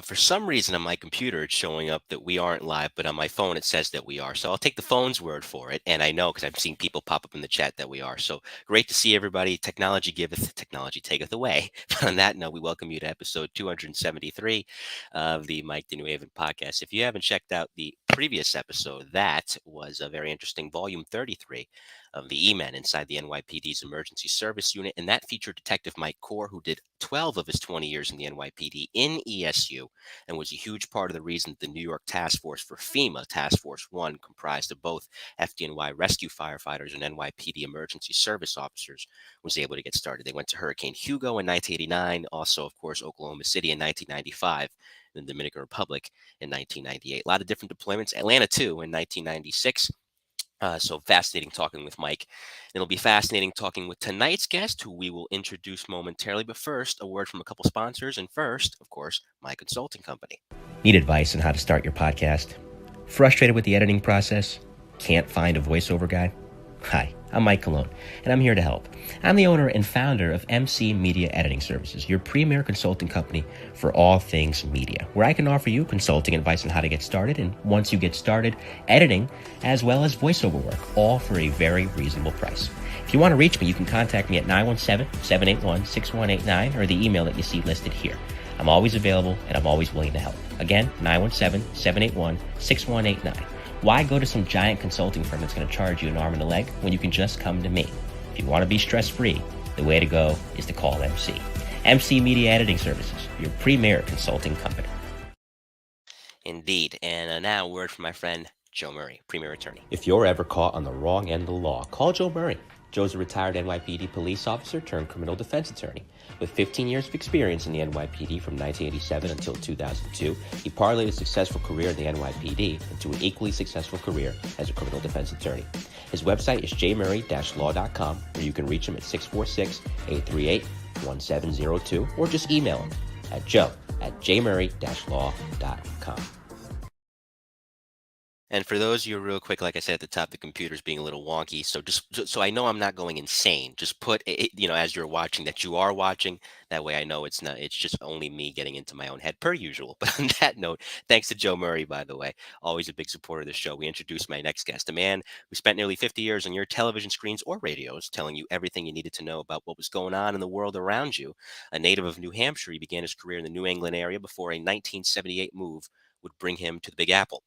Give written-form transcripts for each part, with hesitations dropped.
For some reason on my computer, it's showing up that we aren't live, but on my phone, it says that we are. So I'll take the phone's word for it. And I know because I've seen people pop up in the chat that we are. So great to see everybody. Technology giveth, technology taketh away. But on that note, we welcome you to episode 273 of the Mike the New Haven podcast. If you haven't checked out the previous episode, that was a very interesting volume 33 of the E-Men inside the NYPD's emergency service unit. And that featured Detective Mike Core, who did 12 of his 20 years in the NYPD in ESU and was a huge part of the reason the New York Task Force for FEMA, Task Force 1, comprised of both FDNY rescue firefighters and NYPD emergency service officers, was able to get started. They went to Hurricane Hugo in 1989, also, of course, Oklahoma City in 1995, and the Dominican Republic in 1998. A lot of different deployments. Atlanta, too, in 1996. So fascinating talking with Mike. It'll be fascinating talking with tonight's guest, who we will introduce momentarily. But first, a word from a couple sponsors. And first, of course, my consulting company. Need advice on how to start your podcast? Frustrated with the editing process? Can't find a voiceover guy? Hi, I'm Mike Colón, and I'm here to help. I'm the owner and founder of MC Media Editing Services, your premier consulting company for all things media, where I can offer you consulting advice on how to get started, and once you get started, editing, as well as voiceover work, all for a very reasonable price. If you want to reach me, you can contact me at 917-781-6189 or the email that you see listed here. I'm always available, and I'm always willing to help. Again, 917-781-6189. Why go to some giant consulting firm that's going to charge you an arm and a leg when you can just come to me? If you want to be stress-free, the way to go is to call MC. MC Media Editing Services, your premier consulting company. Indeed. And now a word from my friend, Joe Murray, premier attorney. If you're ever caught on the wrong end of the law, call Joe Murray. Joe's a retired NYPD police officer turned criminal defense attorney. With 15 years of experience in the NYPD from 1987 until 2002, he parlayed a successful career in the NYPD into an equally successful career as a criminal defense attorney. His website is jmurray-law.com, where you can reach him at 646-838-1702, or just email him at joe@jmurray-law.com. And for those of you real quick, like I said at the top, the computer's being a little wonky. So so I know I'm not going insane. Just put it, as you're watching, that you are watching. That way I know it's just only me getting into my own head per usual. But on that note, thanks to Joe Murray, by the way, always a big supporter of the show. We introduce my next guest, a man who spent nearly 50 years on your television screens or radios, telling you everything you needed to know about what was going on in the world around you. A native of New Hampshire, he began his career in the New England area before a 1978 move would bring him to the Big Apple.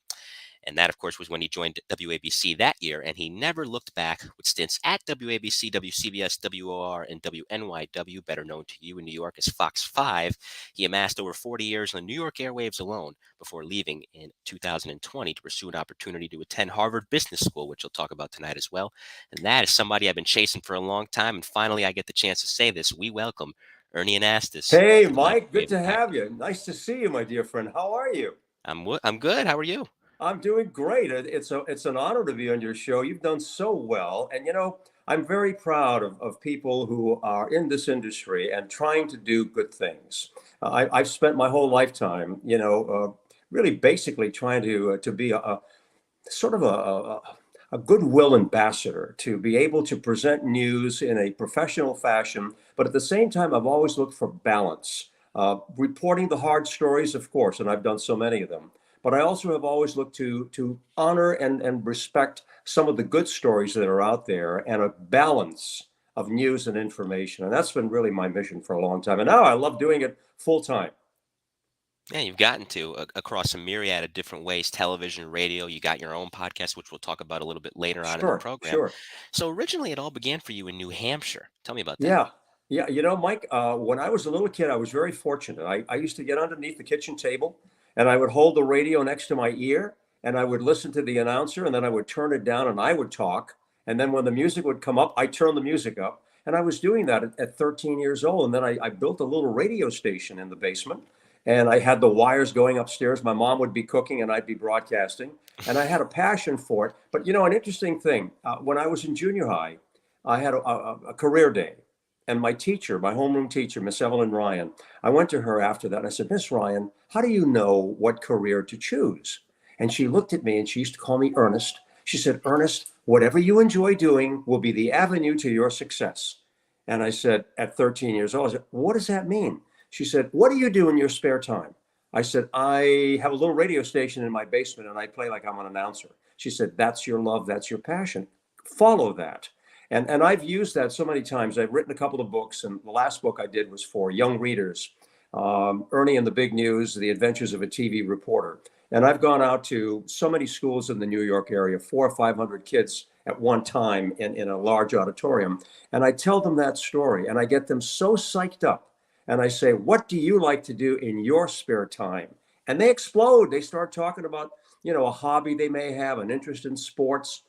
And that, of course, was when he joined WABC that year, and he never looked back with stints at WABC, WCBS, WOR, and WNYW, better known to you in New York as Fox 5. He amassed over 40 years on the New York airwaves alone before leaving in 2020 to pursue an opportunity to attend Harvard Business School, which we'll talk about tonight as well. And that is somebody I've been chasing for a long time, and finally I get the chance to say this. We welcome Ernie Anastos. Hey, Mike, good to have you. Nice to see you, my dear friend. How are you? I'm good. How are you? I'm doing great. It's an honor to be on your show. You've done so well. And, I'm very proud of people who are in this industry and trying to do good things. I've spent my whole lifetime, really basically trying to be a sort of a goodwill ambassador, to be able to present news in a professional fashion. But at the same time, I've always looked for balance. Reporting the hard stories, of course, and I've done so many of them. But I also have always looked to honor and respect some of the good stories that are out there, and a balance of news and information. And that's been really my mission for a long time. And now I love doing it full time. Yeah, you've gotten to across a myriad of different ways: television, radio. You got your own podcast, which we'll talk about a little bit later on in the program. Sure. So originally, it all began for you in New Hampshire. Tell me about that. Yeah. Mike, when I was a little kid, I was very fortunate. I used to get underneath the kitchen table, and I would hold the radio next to my ear, and I would listen to the announcer, and then I would turn it down and I would talk. And then when the music would come up, I turned the music up. And I was doing that at 13 years old. And then I built a little radio station in the basement, and I had the wires going upstairs. My mom would be cooking and I'd be broadcasting. And I had a passion for it. But, an interesting thing, when I was in junior high, I had a career day. And my teacher, my homeroom teacher, Miss Evelyn Ryan, I went to her after that and I said, Miss Ryan, how do you know what career to choose? And she looked at me, and she used to call me Ernest. She said, Ernest, whatever you enjoy doing will be the avenue to your success. And I said, at 13 years old, I said, what does that mean? She said, what do you do in your spare time? I said, I have a little radio station in my basement and I play like I'm an announcer. She said, that's your love, that's your passion. Follow that. And I've used that so many times. I've written a couple of books, and the last book I did was for young readers, Ernie and the Big News, The Adventures of a TV Reporter. And I've gone out to so many schools in the New York area, 400 or 500 kids at one time in a large auditorium. And I tell them that story and I get them so psyched up. And I say, what do you like to do in your spare time? And they explode. They start talking about, a hobby they may have, an interest in sports,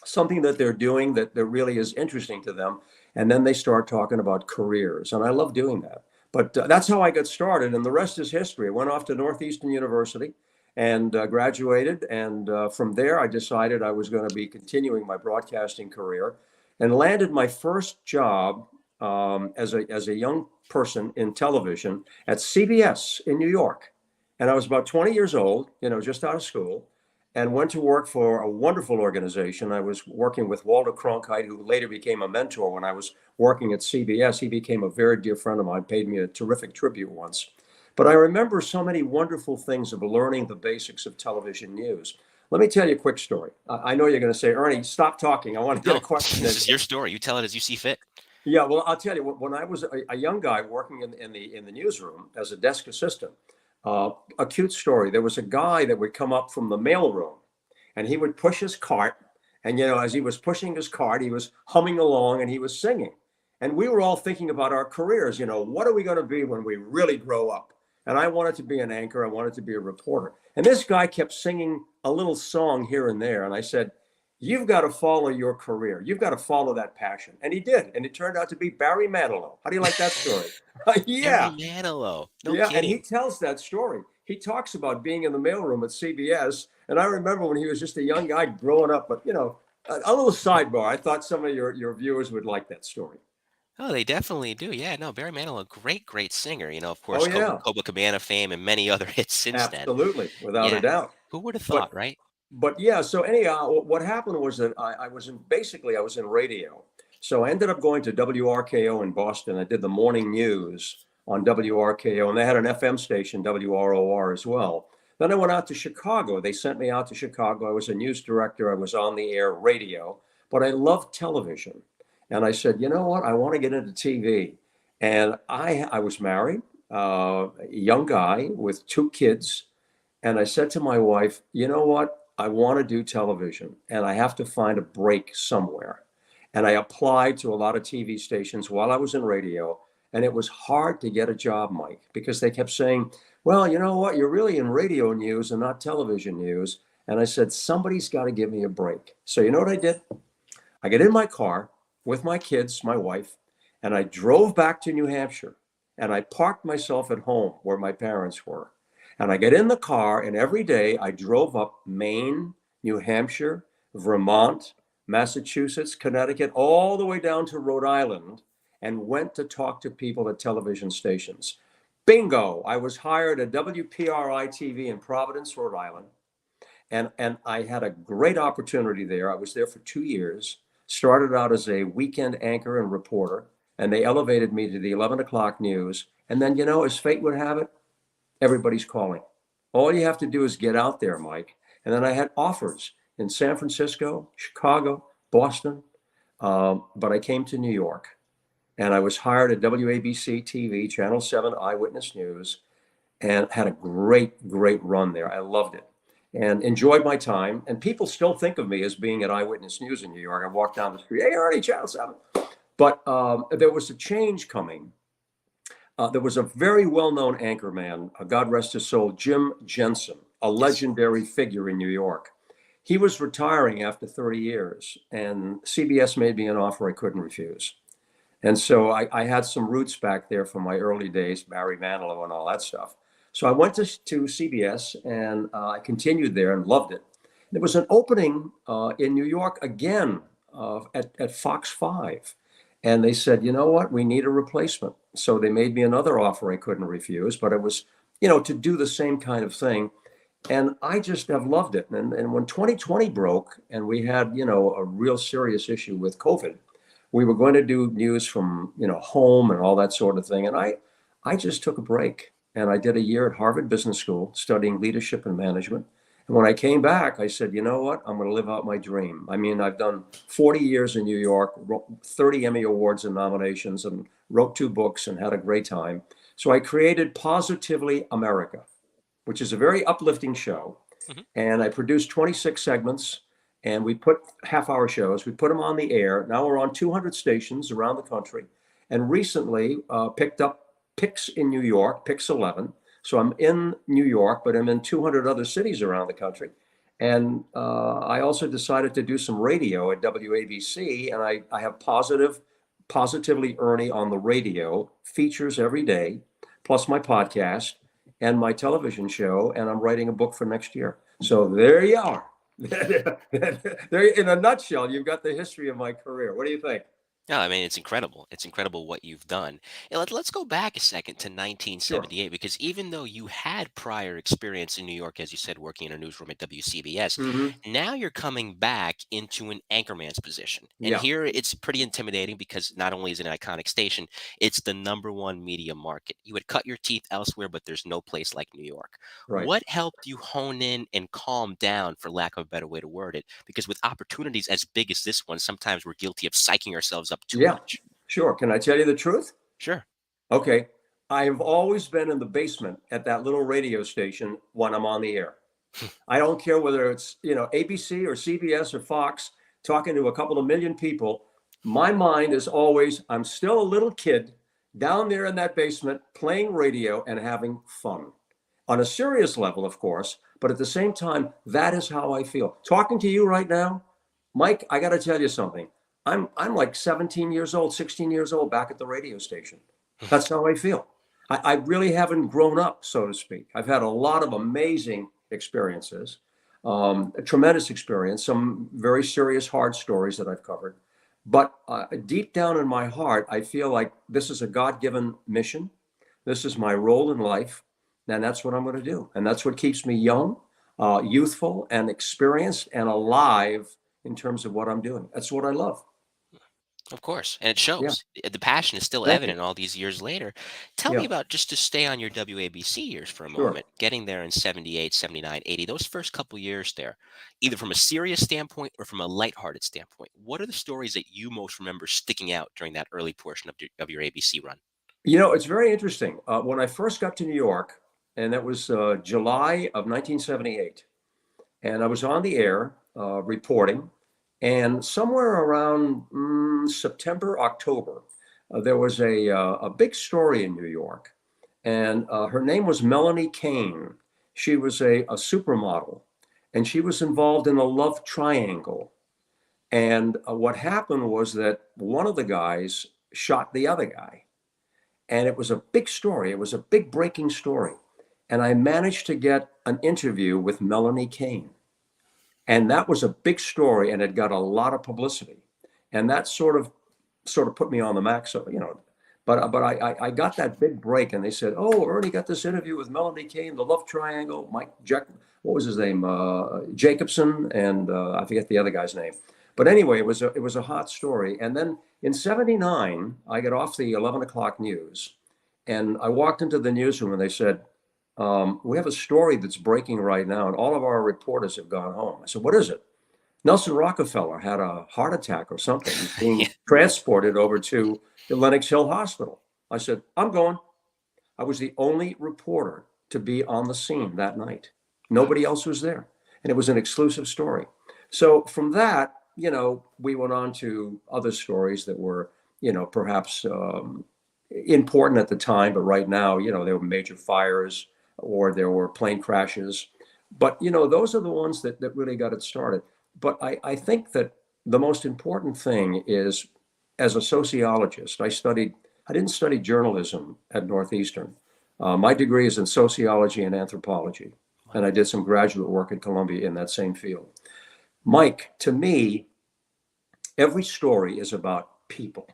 something that they're doing that really is interesting to them. And then they start talking about careers. And I love doing that. But that's how I got started. And the rest is history. I went off to Northeastern University and graduated. And from there, I decided I was going to be continuing my broadcasting career and landed my first job as a young person in television at CBS in New York. And I was about 20 years old, just out of school, and went to work for a wonderful organization. I was working with Walter Cronkite, who later became a mentor when I was working at CBS. He became a very dear friend of mine, paid me a terrific tribute once. But I remember so many wonderful things of learning the basics of television news. Let me tell you a quick story. I know you're going to say, Ernie, stop talking. I want to get a question. This is your story. You tell it as you see fit. Yeah, well, I'll tell you, when I was a young guy working in the newsroom as a desk assistant, a cute story. There was a guy that would come up from the mailroom, and he would push his cart. And as he was pushing his cart, he was humming along and he was singing. And we were all thinking about our careers. What are we going to be when we really grow up? And I wanted to be an anchor. I wanted to be a reporter. And this guy kept singing a little song here and there. And I said, you've got to follow your career. You've got to follow that passion. And he did. And it turned out to be Barry Manilow. How do you like that story? Yeah. Barry Manilow. No Yeah. kidding. And he tells that story. He talks about being in the mailroom at CBS. And I remember when he was just a young guy growing up. But, a little sidebar. I thought some of your viewers would like that story. Oh, they definitely do. Yeah, no, Barry Manilow, great singer. Of Oh, course, yeah. Copacabana fame and many other hits since then. Absolutely. Without a Yeah. doubt. Who would have But thought, right? But yeah, so anyhow, what happened was that I was in radio. So I ended up going to WRKO in Boston. I did the morning news on WRKO, and they had an FM station, WROR, as well. Then I went out to Chicago. They sent me out to Chicago. I was a news director. I was on the air radio, but I loved television. And I said, you know what? I want to get into TV. And I was married, a young guy with 2 kids. And I said to my wife, you know what? I want to do television and I have to find a break somewhere. And I applied to a lot of TV stations while I was in radio. And it was hard to get a job, Mike, because they kept saying, well, you know what? You're really in radio news and not television news. And I said, somebody's got to give me a break. So you know what I did? I get in my car with my kids, my wife, and I drove back to New Hampshire and I parked myself at home where my parents were. And I get in the car, and every day I drove up Maine, New Hampshire, Vermont, Massachusetts, Connecticut, all the way down to Rhode Island, and went to talk to people at television stations. Bingo! I was hired at WPRI TV in Providence, Rhode Island. And I had a great opportunity there. I was there for 2 years, started out as a weekend anchor and reporter, and they elevated me to the 11 o'clock news. And then, as fate would have it, everybody's calling. All you have to do is get out there, Mike. And then I had offers in San Francisco, Chicago, Boston, but I came to New York. And I was hired at WABC TV, Channel 7 Eyewitness News, and had a great run there. I loved it and enjoyed my time. And people still think of me as being at Eyewitness News in New York. I walk down the street, hey, Ernie, Channel 7. But there was a change coming. There was a very well-known anchorman, God rest his soul, Jim Jensen, a legendary figure in New York. He was retiring after 30 years, and CBS made me an offer I couldn't refuse. And so I had some roots back there from my early days, Barry Manilow and all that stuff. So I went to CBS, and I continued there and loved it. There was an opening in New York again at Fox 5. And they said, you know what, we need a replacement. So they made me another offer I couldn't refuse, but it was, to do the same kind of thing. And I just have loved it. And when 2020 broke and we had, a real serious issue with COVID, we were going to do news from, home and all that sort of thing. And I just took a break. and I did a year at Harvard Business School studying leadership and management. And when I came back, I said, you know what? I'm going to live out my dream. I mean, I've done 40 years in New York, 30 Emmy Awards and nominations, and wrote 2 books and had a great time. So I created Positively America, which is a very uplifting show. Hmm. And I produced 26 segments, and we put half-hour shows. We put them on the air. Now we're on 200 stations around the country, and recently picked up Pix in New York, Pix 11. So I'm in New York, but I'm in 200 other cities around the country. And I also decided to do some radio at WABC, and I have Positively Ernie on the radio, features every day, plus my podcast and my television show, and I'm writing a book for next year. So there you are. There, in a nutshell, you've got the history of my career. What do you think? No, I mean, it's incredible. It's incredible what you've done. And let's go back a second to Sure. 1978, because even though you had prior experience in New York, as you said, working in a newsroom at WCBS, Hmm. now you're coming back into an anchorman's position. And Yeah. here it's pretty intimidating because not only is it an iconic station, it's the #1 media market. You would cut your teeth elsewhere, but there's no place like New York. Right. What helped you hone in and calm down, for lack of a better way to word it? Because with opportunities as big as this one, sometimes we're guilty of psyching ourselves up too Yeah. much. Sure. Can I tell you the truth? Sure. Okay. I've always been in the basement at that little radio station when I'm on the air. I don't care whether it's, ABC or CBS or Fox, talking to a couple of million people. My mind is always, I'm still a little kid down there in that basement playing radio and having fun. On a serious level, of course, but at the same time, that is how I feel. Talking to you right now, Mike, I got to tell you something. I'm like 17 years old, 16 years old back at the radio station. That's how I feel. I really haven't grown up, so to speak. I've had a lot of amazing experiences, a tremendous experience, some very serious, hard stories that I've covered. But deep down in my heart, I feel like this is a God-given mission. This is my role in life, and that's what I'm going to do. And that's what keeps me young, youthful, and experienced, and alive in terms of what I'm doing. That's what I love. Of course. And it Yeah. shows. The passion is still Thank you. evident all these years later. Tell me Yeah. about, just to stay on your WABC years for a Sure. moment, getting there in 78, 79, 80, those first couple years there, either from a serious standpoint or from a lighthearted standpoint. What are the stories that you most remember sticking out during that early portion of your ABC run? It's very interesting. When I first got to New York, and that was July of 1978, and I was on the air reporting, and somewhere around September, October, there was a big story in New York, and her name was Melanie Kane. She was a supermodel, and she was involved in a love triangle. And what happened was that one of the guys shot the other guy, and it was a big story. It was a big breaking story. And I managed to get an interview with Melanie Kane. And that was a big story, and it got a lot of publicity. And that sort of put me on the map. So, but I got that big break, and they said, "Oh, Ernie got this interview with Melanie Kane, the love triangle, what was his name? Jacobson, and I forget the other guy's name. But anyway, it was a hot story. And then in '79, I got off the 11 o'clock news, and I walked into the newsroom, and they said, "We have a story that's breaking right now, and all of our reporters have gone home." I said, "What is it?" Nelson Rockefeller had a heart attack or something. He's Yeah. being transported over to the Lenox Hill Hospital. I said, "I'm going." I was the only reporter to be on the scene that night. Wow. Nobody else was there. And it was an exclusive story. So from that, we went on to other stories that were, perhaps important at the time, but right now, there were major fires or there were plane crashes. But, those are the ones that really got it started. But I think that the most important thing is, as a sociologist, I didn't study journalism at Northeastern. My degree is in sociology and anthropology, and Wow. I did some graduate work at Columbia in that same field. Mike, to me, every story is about people.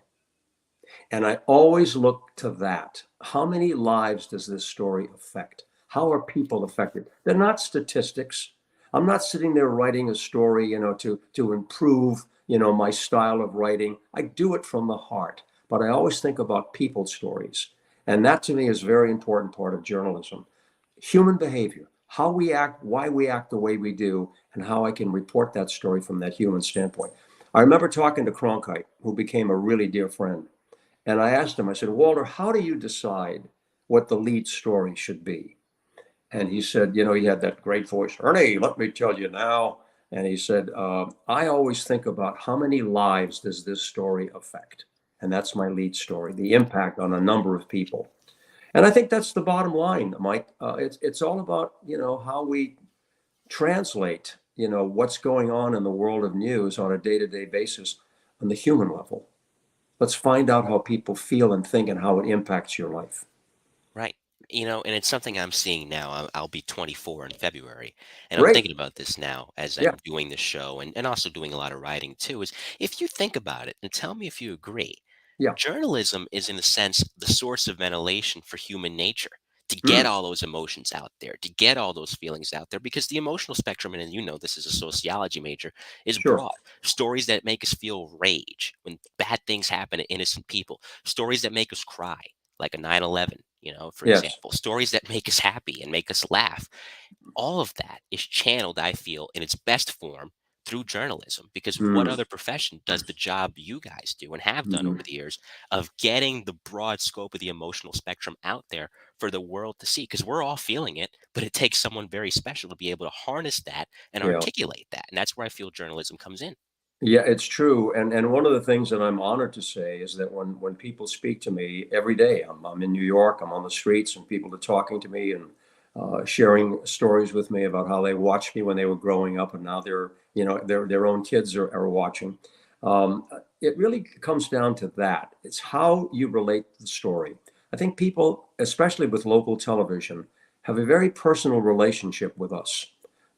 And I always look to that. How many lives does this story affect? How are people affected? They're not statistics. I'm not sitting there writing a story, to improve, my style of writing. I do it from the heart, but I always think about people's stories. And that to me is a very important part of journalism. Human behavior, how we act, why we act the way we do, and how I can report that story from that human standpoint. I remember talking to Cronkite, who became a really dear friend. And I asked him, I said, Walter, how do you decide what the lead story should be? And he said, he had that great voice, Ernie, let me tell you now. And he said, I always think about how many lives does this story affect? And that's my lead story, the impact on a number of people. And I think that's the bottom line, Mike. It's all about, how we translate, what's going on in the world of news on a day-to-day basis on the human level. Let's find out how people feel and think and how it impacts your life. Right. And it's something I'm seeing now. I'll be 24 in February, and I'm Great. thinking about this now as Yeah, I'm doing this show and also doing a lot of writing too. Is if you think about it, and tell me if you agree, yeah. journalism is, in a sense, the source of ventilation for human nature to get Mm, all those emotions out there, to get all those feelings out there, because the emotional spectrum, and this is a sociology major, is sure. broad. Stories that make us feel rage when bad things happen to innocent people, stories that make us cry, like a 9/11, for Yes. example, stories that make us happy and make us laugh. All of that is channeled, I feel, in its best form through journalism, because what Mm, other profession does the job you guys do and have done mhm. over the years of getting the broad scope of the emotional spectrum out there for the world to see? Because we're all feeling it, but it takes someone very special to be able to harness that and Yeah. articulate that. And that's where I feel journalism comes in. Yeah, it's true. And one of the things that I'm honored to say is that when people speak to me every day, I'm in New York, I'm on the streets, and people are talking to me and sharing stories with me about how they watched me when they were growing up, and now their own kids are watching. Um, it really comes down to that. It's how you relate the story. I think people, especially with local television, have a very personal relationship with us.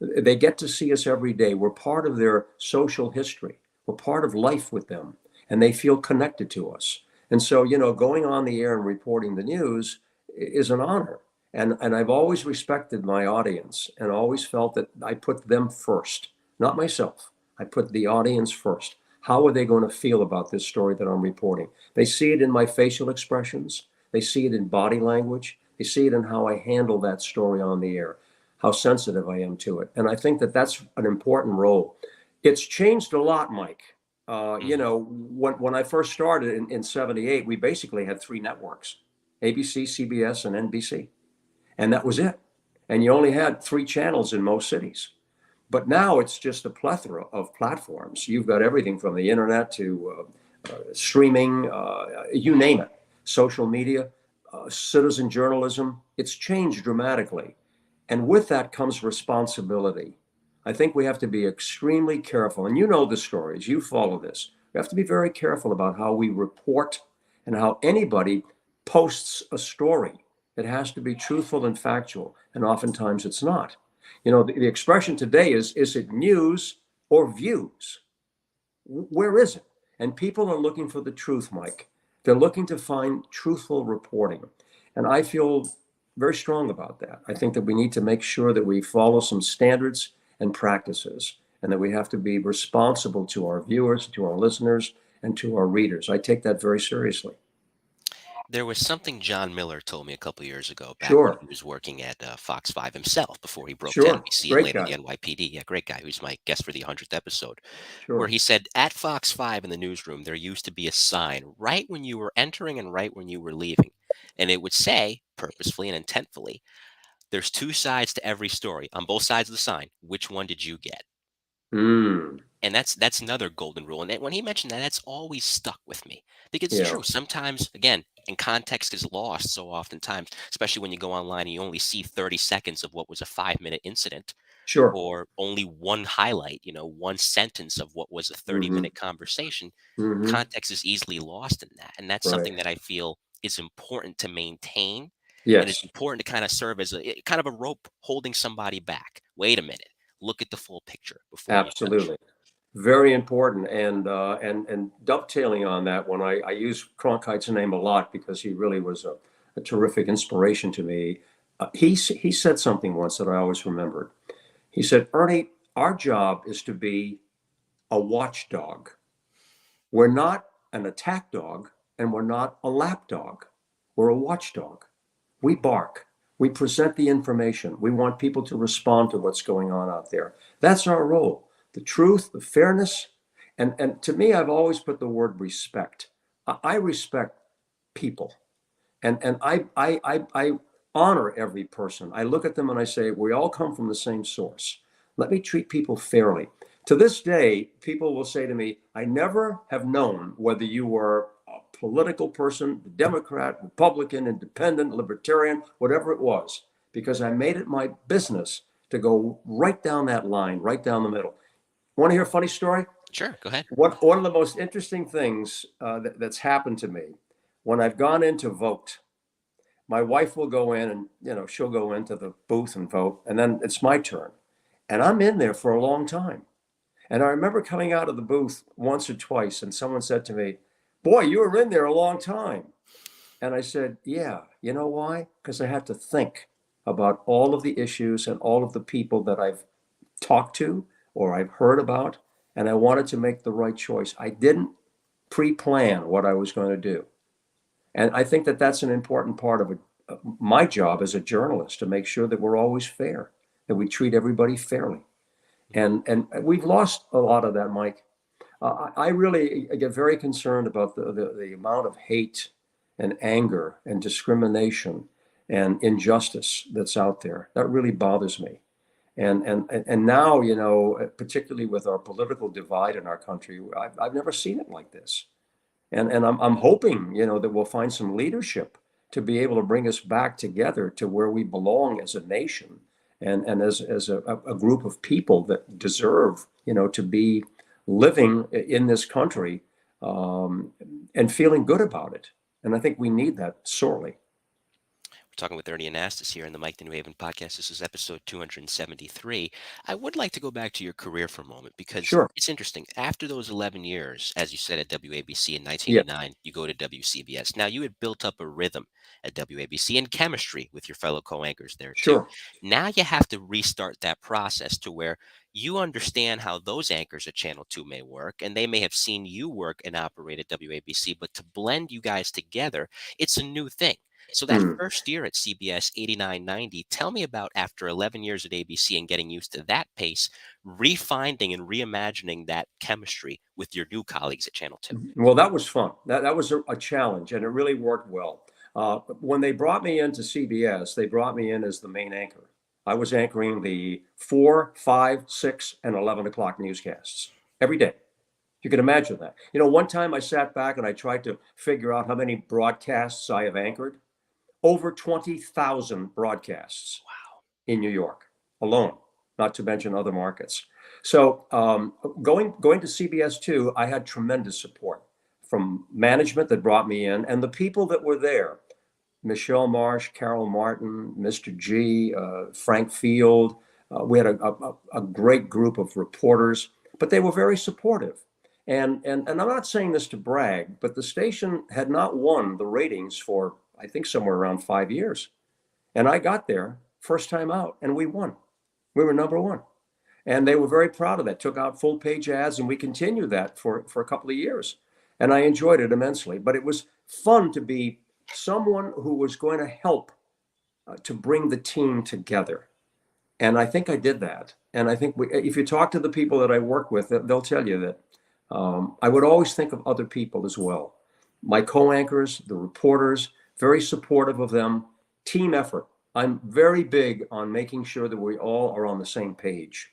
They get to see us every day. We're part of their social history. We're part of life with them, and they feel connected to us. And so, going on the air and reporting the news is an honor. And I've always respected my audience and always felt that I put them first, not myself. I put the audience first. How are they going to feel about this story that I'm reporting? They see it in my facial expressions. They see it in body language. They see it in how I handle that story on the air, how sensitive I am to it. And I think that that's an important role. It's changed a lot, Mike. Hmm. When I first started in 78, we basically had three networks, ABC, CBS, and NBC. And that was it. And you only had three channels in most cities. But now it's just a plethora of platforms. You've got everything from the internet to streaming, you name it, social media, citizen journalism. It's changed dramatically. And with that comes responsibility. I think we have to be extremely careful. And you know the stories, you follow this. We have to be very careful about how we report and how anybody posts a story. It has to be truthful and factual. And oftentimes it's not. The expression today is it news or views? Where is it? And people are looking for the truth, Mike. They're looking to find truthful reporting. And I feel very strong about that. I think that we need to make sure that we follow some standards and practices, and that we have to be responsible to our viewers, to our listeners, and to our readers. I take that very seriously. There was something John Miller told me a couple years ago, back when Sure, he was working at Fox 5 himself, before he broke to sure. NBC and Great later the guy. NYPD. Yeah, great guy, who's my guest for the 100th episode, where Sure. he said, at Fox 5 in the newsroom, there used to be a sign right when you were entering and right when you were leaving. And it would say, purposefully and intentfully, there's two sides to every story. On both sides of the sign, which one did you get? Mm, And that's another golden rule. And when he mentioned that, that's always stuck with me, because it's yeah, true. Sometimes, again, and context is lost so oftentimes, especially when you go online and you only see 30 seconds of what was a 5-minute incident, sure. or only one highlight, one sentence of what was a Mm-hmm. 30-minute conversation. Mm-hmm. Context is easily lost in that. And that's Right. something that I feel is important to maintain. And it's Yes. important to kind of serve as kind of a rope holding somebody back. Wait a minute. Look at the full picture before you judge. Absolutely. Very important. And dovetailing on that one, I use Cronkite's name a lot because he really was a terrific inspiration to me. He said something once that I always remembered. He said, Ernie, our job is to be a watchdog. We're not an attack dog and we're not a lap dog. We're a watchdog. We bark. We present the information. We want people to respond to what's going on out there. That's our role. The truth, the fairness, and to me, I've always put the word respect. I respect people, and I honor every person. I look at them and I say, we all come from the same source. Let me treat people fairly. To this day, people will say to me, I never have known whether you were a political person, Democrat, Republican, Independent, Libertarian, whatever it was, because I made it my business to go right down that line, right down the middle. Want to hear a funny story? Sure, go ahead. One of the most interesting things that's happened to me when I've gone in to vote, my wife will go in and, she'll go into the booth and vote, and then it's my turn. And I'm in there for a long time. And I remember coming out of the booth once or twice, and someone said to me, boy, you were in there a long time. And I said, yeah, you know why? Because I had to think about all of the issues and all of the people that I've talked to or I've heard about, and I wanted to make the right choice. I didn't pre-plan what I was going to do. And I think that that's an important part of my job as a journalist, to make sure that we're always fair, that we treat everybody fairly. And we've lost a lot of that, Mike. I really get very concerned about the amount of hate and anger and discrimination and injustice that's out there. That really bothers me. And now, particularly with our political divide in our country, I've never seen it like this. And I'm hoping, that we'll find some leadership to be able to bring us back together to where we belong as a nation and as a group of people that deserve, to be living in this country and feeling good about it. And I think we need that sorely. We're talking with Ernie Anastos here in the Mike the New Haven podcast. This is episode 273. I would like to go back to your career for a moment because Sure. it's interesting. After those 11 years, as you said, at WABC in Yeah. 1989, you go to WCBS. Now, you had built up a rhythm at WABC and chemistry with your fellow co-anchors there too. Sure. Now you have to restart that process to where you understand how those anchors at Channel 2 may work, and they may have seen you work and operate at WABC, but to blend you guys together, it's a new thing. So that Hmm. first year at CBS, 89, 90, tell me about, after 11 years at ABC and getting used to that pace, refinding and reimagining that chemistry with your new colleagues at Channel 2. Well, that was fun. That was a challenge, and it really worked well. When they brought me into CBS, they brought me in as the main anchor. I was anchoring the 4, 5, 6, and 11 o'clock newscasts every day. You can imagine that. One time I sat back and I tried to figure out how many broadcasts I have anchored. Over 20,000 broadcasts in New York alone, not to mention other markets. So going to CBS2, I had tremendous support from management that brought me in and the people that were there. Michelle Marsh, Carol Martin, Mr. G, Frank Field. We had a great group of reporters, but they were very supportive. And I'm not saying this to brag, but the station had not won the ratings for, I think, somewhere around 5 years. And I got there first time out and we won. We were number one. And they were very proud of that, took out full page ads, and we continued that for a couple of years. And I enjoyed it immensely. But it was fun to be someone who was going to help to bring the team together. And I think I did that. And I think if you talk to the people that I work with, they'll tell you that I would always think of other people as well. My co-anchors, the reporters, very supportive of them. Team effort. I'm very big on making sure that we all are on the same page.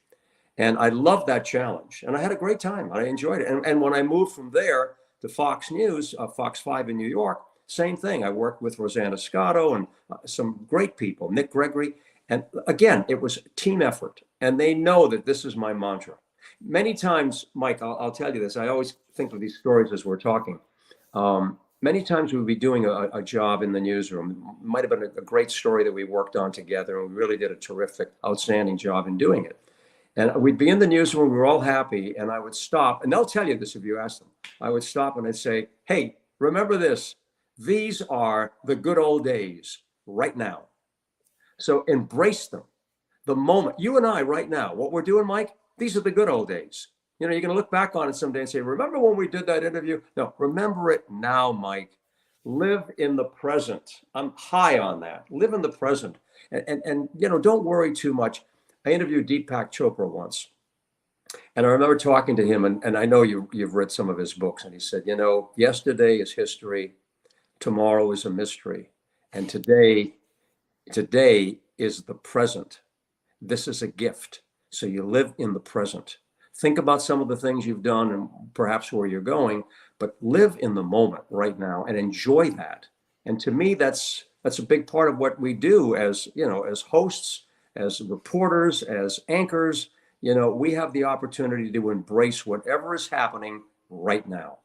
And I love that challenge. And I had a great time. I enjoyed it. And when I moved from there to Fox News, Fox 5 in New York, same thing. I worked with Rosanna Scotto and some great people, Nick Gregory. And again, it was team effort. And they know that this is my mantra. Many times, Mike, I'll tell you this. I always think of these stories as we're talking. Many times we'd be doing a job in the newsroom. It might have been a great story that we worked on together, and we really did a terrific, outstanding job in doing it. And we'd be in the newsroom, we were all happy, and I would stop, and they'll tell you this if you ask them. I would stop and I'd say, hey, remember this. These are the good old days right now. So embrace them. The moment, you and I right now, what we're doing, Mike, these are the good old days. You're going to look back on it someday and say, remember when we did that interview? No, remember it now, Mike. Live in the present. I'm high on that. Live in the present. And don't worry too much. I interviewed Deepak Chopra once, and I remember talking to him, and I know you've read some of his books, and he said, yesterday is history, tomorrow is a mystery, and today is the present. This is a gift. So you live in the present. Think about some of the things you've done and perhaps where you're going, but live in the moment right now and enjoy that. And to me, that's a big part of what we do as, as hosts, as reporters, as anchors. We have the opportunity to embrace whatever is happening right now.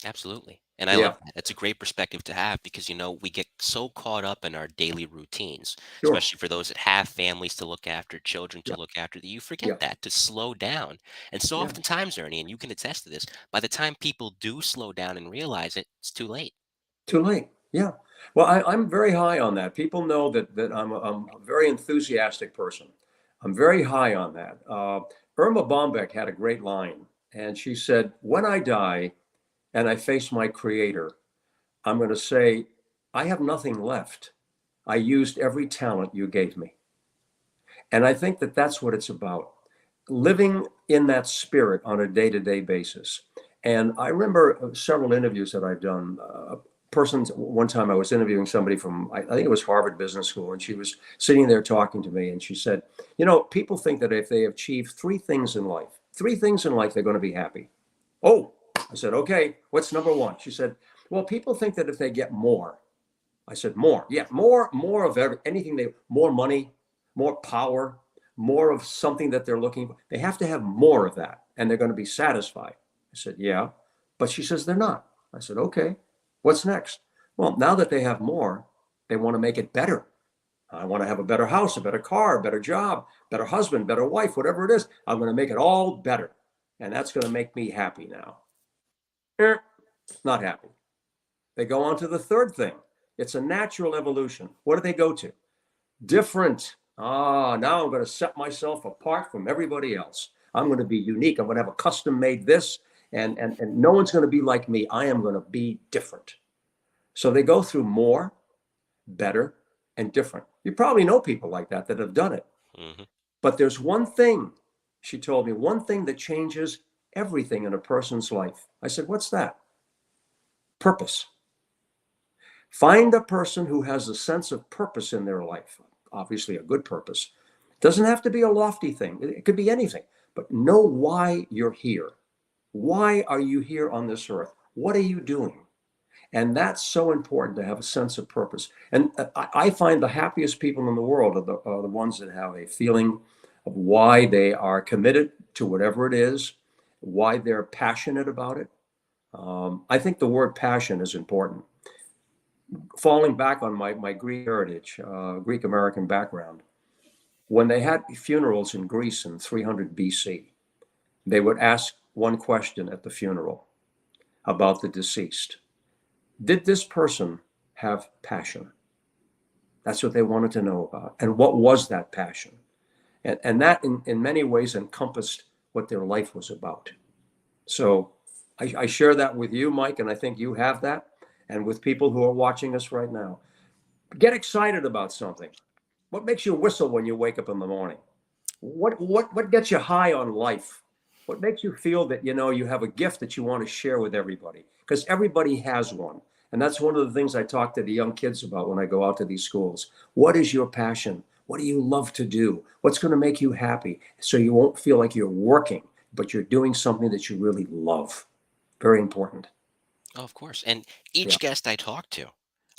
Absolutely. And I love Yeah, that. That's a great perspective to have because, we get so caught up in our daily routines, sure. especially for those that have families to look after, children to Yeah, look after, that you forget yeah, that to slow down. And so yeah. oftentimes, Ernie, and you can attest to this, by the time people do slow down and realize it, it's too late. Too late. Yeah. Well, I'm very high on that. People know that I'm a very enthusiastic person. I'm very high on that. Irma Bombeck had a great line, and she said, "When I die and I face my creator, I'm going to say, I have nothing left. I used every talent you gave me." And I think that that's what it's about, living in that spirit on a day to day basis. And I remember several interviews that I've done. Persons, one time I was interviewing somebody from, I think it was Harvard Business School, and she was sitting there talking to me, and she said, people think that if they achieve three things in life, they're going to be happy. Oh, I said, okay, what's number one? She said, well, people think that if they get more. I said, more. Yeah, more of anything more money, more power, more of something that they're looking for. They have to have more of that and they're going to be satisfied. I said, yeah. But she says they're not. I said, okay, what's next? Well, now that they have more, they want to make it better. I want to have a better house, a better car, a better job, better husband, better wife, whatever it is. I'm going to make it all better. And that's going to make me happy now. Not happy. They go on to the third thing. It's a natural evolution. What do they go to? Different. Now I'm going to set myself apart from everybody else. I'm going to be unique. I'm going to have a custom made this, and no one's going to be like me. I am going to be different. So they go through more, better, and different. You probably know people like that have done it. Hmm. But there's one thing, she told me, one thing that changes everything in a person's life. I said, what's that? Purpose. Find a person who has a sense of purpose in their life, obviously a good purpose. It doesn't have to be a lofty thing, it could be anything, but know why you're here. Why are you here on this earth? What are you doing? And that's so important to have a sense of purpose. And I find the happiest people in the world are the ones that have a feeling of why they are committed to whatever it is, why they're passionate about it. I think the word passion is important. Falling back on my Greek heritage, Greek American background, when they had funerals in Greece in 300 BC, they would ask one question at the funeral about the deceased. Did this person have passion? That's what they wanted to know about. And what was that passion? And that, in many ways, encompassed what their life was about. So I share that with you, Mike, and I think you have that, and with people who are watching us right now. Get excited about something. What makes you whistle when you wake up in the morning? What gets you high on life? What makes you feel that you have a gift that you want to share with everybody? Because everybody has one. And that's one of the things I talk to the young kids about when I go out to these schools. What is your passion? What do you love to do? What's going to make you happy so you won't feel like you're working, but you're doing something that you really love? Very important. Oh, of course. And Yeah. each guest I talk to,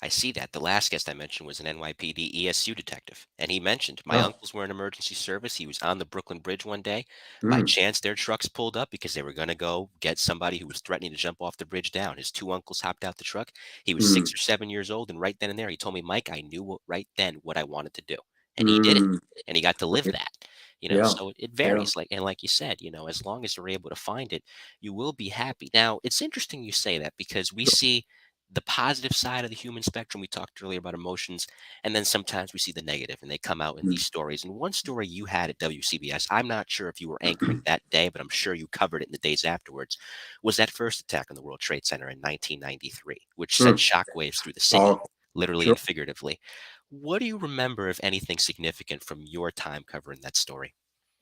I see that. The last guest I mentioned was an NYPD ESU detective. And he mentioned my Oh. uncles were in emergency service. He was on the Brooklyn Bridge one day. By Mm, chance, their trucks pulled up because they were going to go get somebody who was threatening to jump off the bridge down. His two uncles hopped out the truck. He was mm, 6 or 7 years old. And right then and there, he told me, Mike, I knew right then what I wanted to do. And he did it. mm. And he got to live that. Yeah. So it Yeah. varies. Like you said, as long as you're able to find it, you will be happy. Now, it's interesting you say that because we Sure. see the positive side of the human spectrum. We talked earlier about emotions, and then sometimes we see the negative, and they come out in Mm. these stories. And one story you had at WCBS, I'm not sure if you were anchoring that day, but I'm sure you covered it in the days afterwards, was that first attack on the World Trade Center in 1993, which sent Mm. shockwaves through the city, Powerful. literally Sure. and figuratively. What do you remember, if anything, significant from your time covering that story?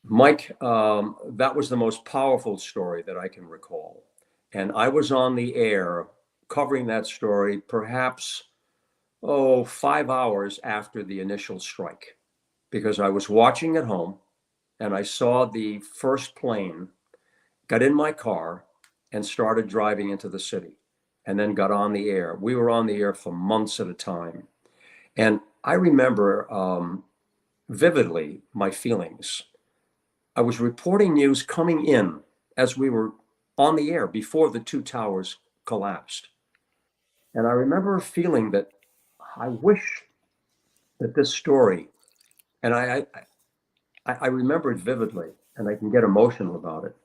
Mike, that was the most powerful story that I can recall. And I was on the air covering that story perhaps, 5 hours after the initial strike, because I was watching at home and I saw the first plane, got in my car and started driving into the city, and then got on the air. We were on the air for months at a time. And I remember vividly my feelings. I was reporting news coming in as we were on the air before the two towers collapsed. And I remember feeling that I wish that this story, and I remember it vividly, and I can get emotional about it.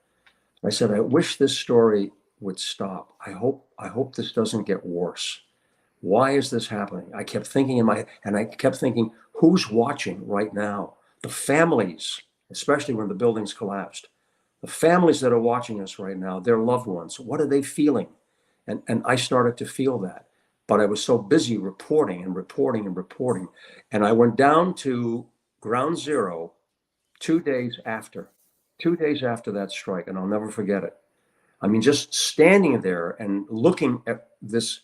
I said, I wish this story would stop. I hope this doesn't get worse. Why is this happening? I kept thinking and I kept thinking, who's watching right now? The families, especially when the buildings collapsed, the families that are watching us right now, their loved ones, what are they feeling? And I started to feel that. But I was so busy reporting and reporting and reporting. And I went down to ground zero 2 days after, 2 days after that strike, and I'll never forget it. I mean, just standing there and looking at this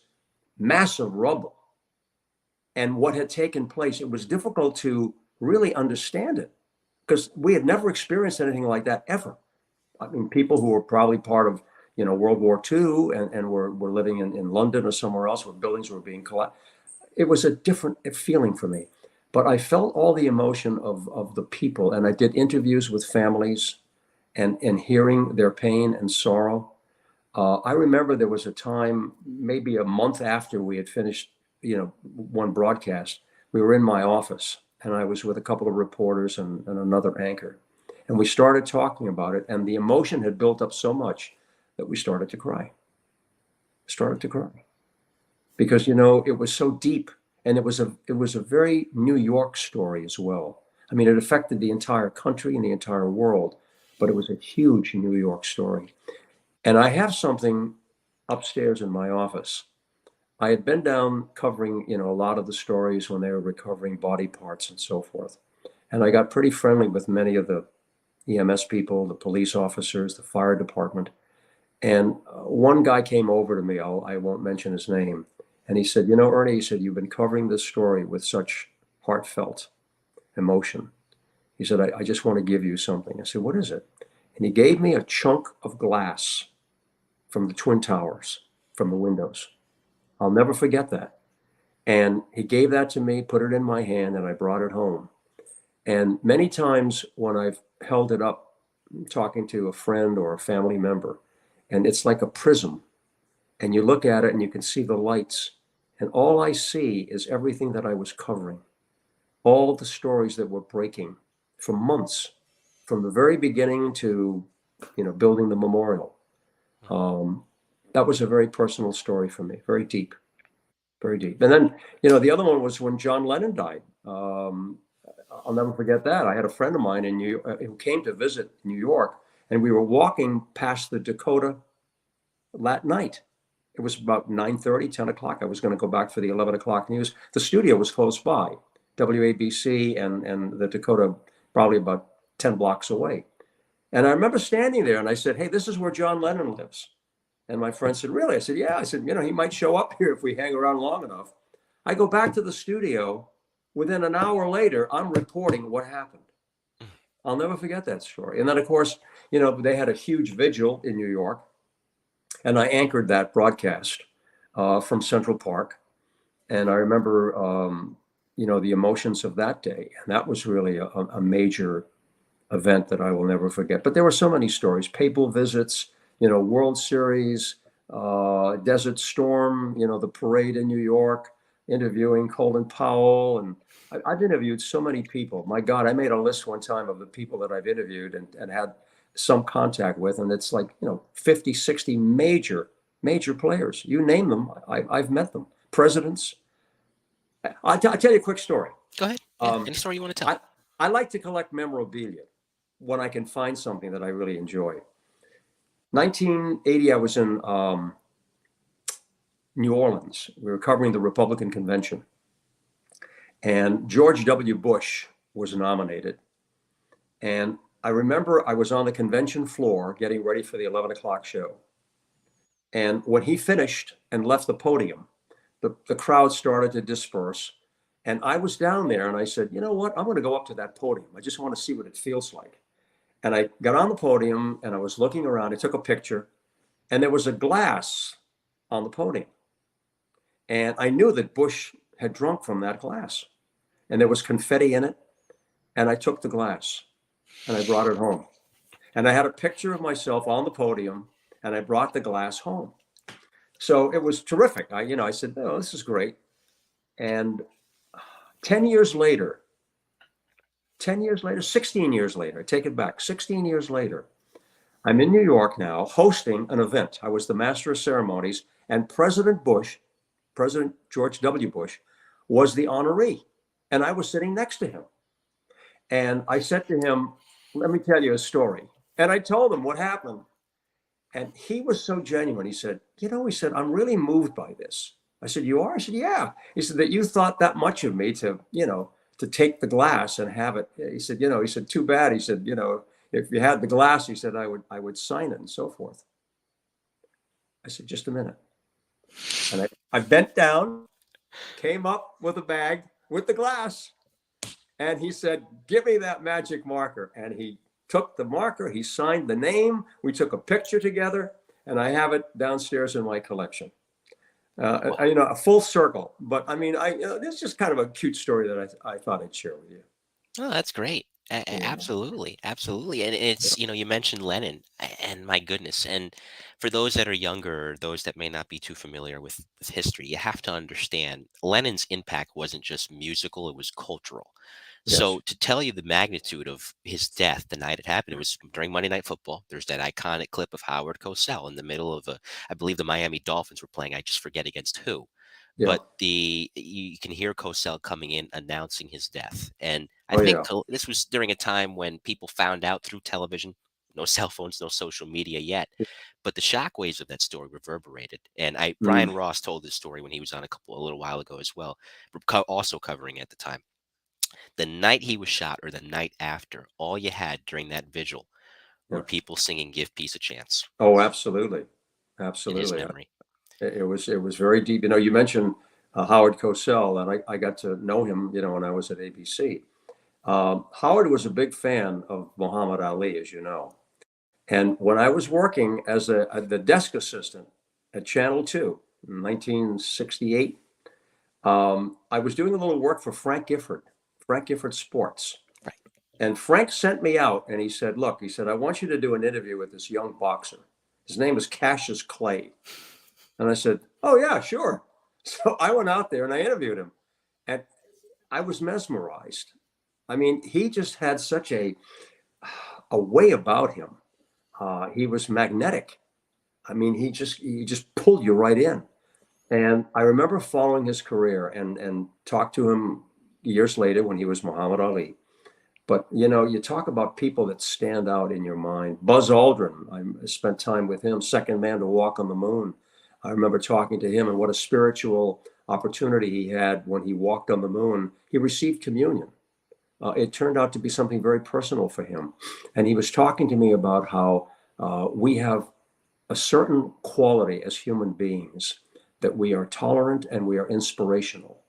massive rubble and what had taken place, it was difficult to really understand it because we had never experienced anything like that ever. I mean, people who were probably part of, World War II and were living in London or somewhere else where buildings were being collapsed. It was a different feeling for me. But I felt all the emotion of the people, and I did interviews with families and hearing their pain and sorrow. I remember there was a time, maybe a month after we had finished, one broadcast, we were in my office and I was with a couple of reporters and another anchor. And we started talking about it, and the emotion had built up so much that we started to cry. Started to cry because it was so deep, and it was a very New York story as well. I mean, it affected the entire country and the entire world, but it was a huge New York story. And I have something upstairs in my office. I had been down covering, a lot of the stories when they were recovering body parts and so forth. And I got pretty friendly with many of the EMS people, the police officers, the fire department. And one guy came over to me, I won't mention his name. And he said, Ernie, he said, you've been covering this story with such heartfelt emotion. He said, I just want to give you something. I said, what is it? And he gave me a chunk of glass from the Twin Towers, from the windows. I'll never forget that. And he gave that to me, put it in my hand, and I brought it home. And many times when I've held it up, talking to a friend or a family member, and it's like a prism, and you look at it and you can see the lights, and all I see is everything that I was covering, all the stories that were breaking for months, from the very beginning to, building the memorial. Um, that was a very personal story for me, very deep, very deep. And then, the other one was when John Lennon died. I'll never forget that. I had a friend of mine in New who came to visit New York, and we were walking past the Dakota that night. It was about 9:30, 10 o'clock. I was going to go back for the 11 o'clock news. The studio was close by, WABC and the Dakota, probably about 10 blocks away. And I remember standing there and I said, hey, this is where John Lennon lives. And my friend said, really? I said, yeah. I said, he might show up here if we hang around long enough. I go back to the studio. Within an hour later, I'm reporting what happened. I'll never forget that story. And then, of course, they had a huge vigil in New York, and I anchored that broadcast from Central Park. And I remember, the emotions of that day. And that was really a major event that I will never forget. But there were so many stories, papal visits, World Series, Desert Storm, the parade in New York, interviewing Colin Powell. And I've interviewed so many people. My God, I made a list one time of the people that I've interviewed and had some contact with. And it's like, 50, 60 major major players. You name them, I've met them. Presidents. I'll tell you a quick story. Go ahead. Yeah, any story you want to tell. I like to collect memorabilia when I can find something that I really enjoy. 1980, I was in New Orleans. We were covering the Republican convention. And George W. Bush was nominated. And I remember I was on the convention floor getting ready for the 11 o'clock show. And when he finished and left the podium, the crowd started to disperse. And I was down there and I said, you know what? I'm going to go up to that podium. I just want to see what it feels like. And I got on the podium and I was looking around. I took a picture and there was a glass on the podium. And I knew that Bush had drunk from that glass. And there was confetti in it. And I took the glass and I brought it home. And I had a picture of myself on the podium and I brought the glass home. So it was terrific. I said, oh, this is great. And 16 years later, I take it back, 16 years later, I'm in New York now hosting an event. I was the master of ceremonies and President George W. Bush was the honoree. And I was sitting next to him. And I said to him, let me tell you a story. And I told him what happened. And he was so genuine. He said, I'm really moved by this. I said, you are? I said, yeah. He said, that you thought that much of me to take the glass and have it. He said, too bad. He said, if you had the glass, he said, I would sign it and so forth. I said, just a minute. And I bent down, came up with a bag with the glass. And he said, give me that magic marker. And he took the marker, he signed the name, we took a picture together, and I have it downstairs in my collection. A full circle. But I mean, this is just kind of a cute story that I thought I'd share with you. Oh, that's great. Absolutely, absolutely. And it's, you mentioned Lennon, and my goodness. And for those that are younger, those that may not be too familiar with history, you have to understand Lennon's impact wasn't just musical, it was cultural. Yes. So to tell you the magnitude of his death the night it happened, it was during Monday Night Football. There's that iconic clip of Howard Cosell in the middle of I believe the Miami Dolphins were playing. I just forget against who. Yeah. But you can hear Cosell coming in announcing his death. And I Oh, think yeah. this was during a time when people found out through television, no cell phones, no social media yet. But the shockwaves of that story reverberated. And Brian Mm. Ross told this story when he was on a little while ago as well, also covering at the time. The night he was shot or the night after, all you had during that vigil Yeah. were people singing "Give Peace a Chance" Oh, absolutely. in his Absolutely. memory. It was very deep. You mentioned Howard Cosell, and I got to know him, when I was at ABC. Howard was a big fan of Muhammad Ali, as you know. And when I was working as the desk assistant at Channel 2 in 1968, I was doing a little work for Frank Gifford Sports. Right. And Frank sent me out and he said, look, I want you to do an interview with this young boxer. His name is Cassius Clay. And I said, oh, yeah, sure. So I went out there and I interviewed him. And I was mesmerized. I mean, he just had such a way about him. He was magnetic. I mean, he just pulled you right in. And I remember following his career and talked to him years later when he was Muhammad Ali. But, you talk about people that stand out in your mind. Buzz Aldrin, I spent time with him, second man to walk on the moon. I remember talking to him and what a spiritual opportunity he had when he walked on the moon. He received communion. It turned out to be something very personal for him. And he was talking to me about how we have a certain quality as human beings, that we are tolerant and we are inspirational.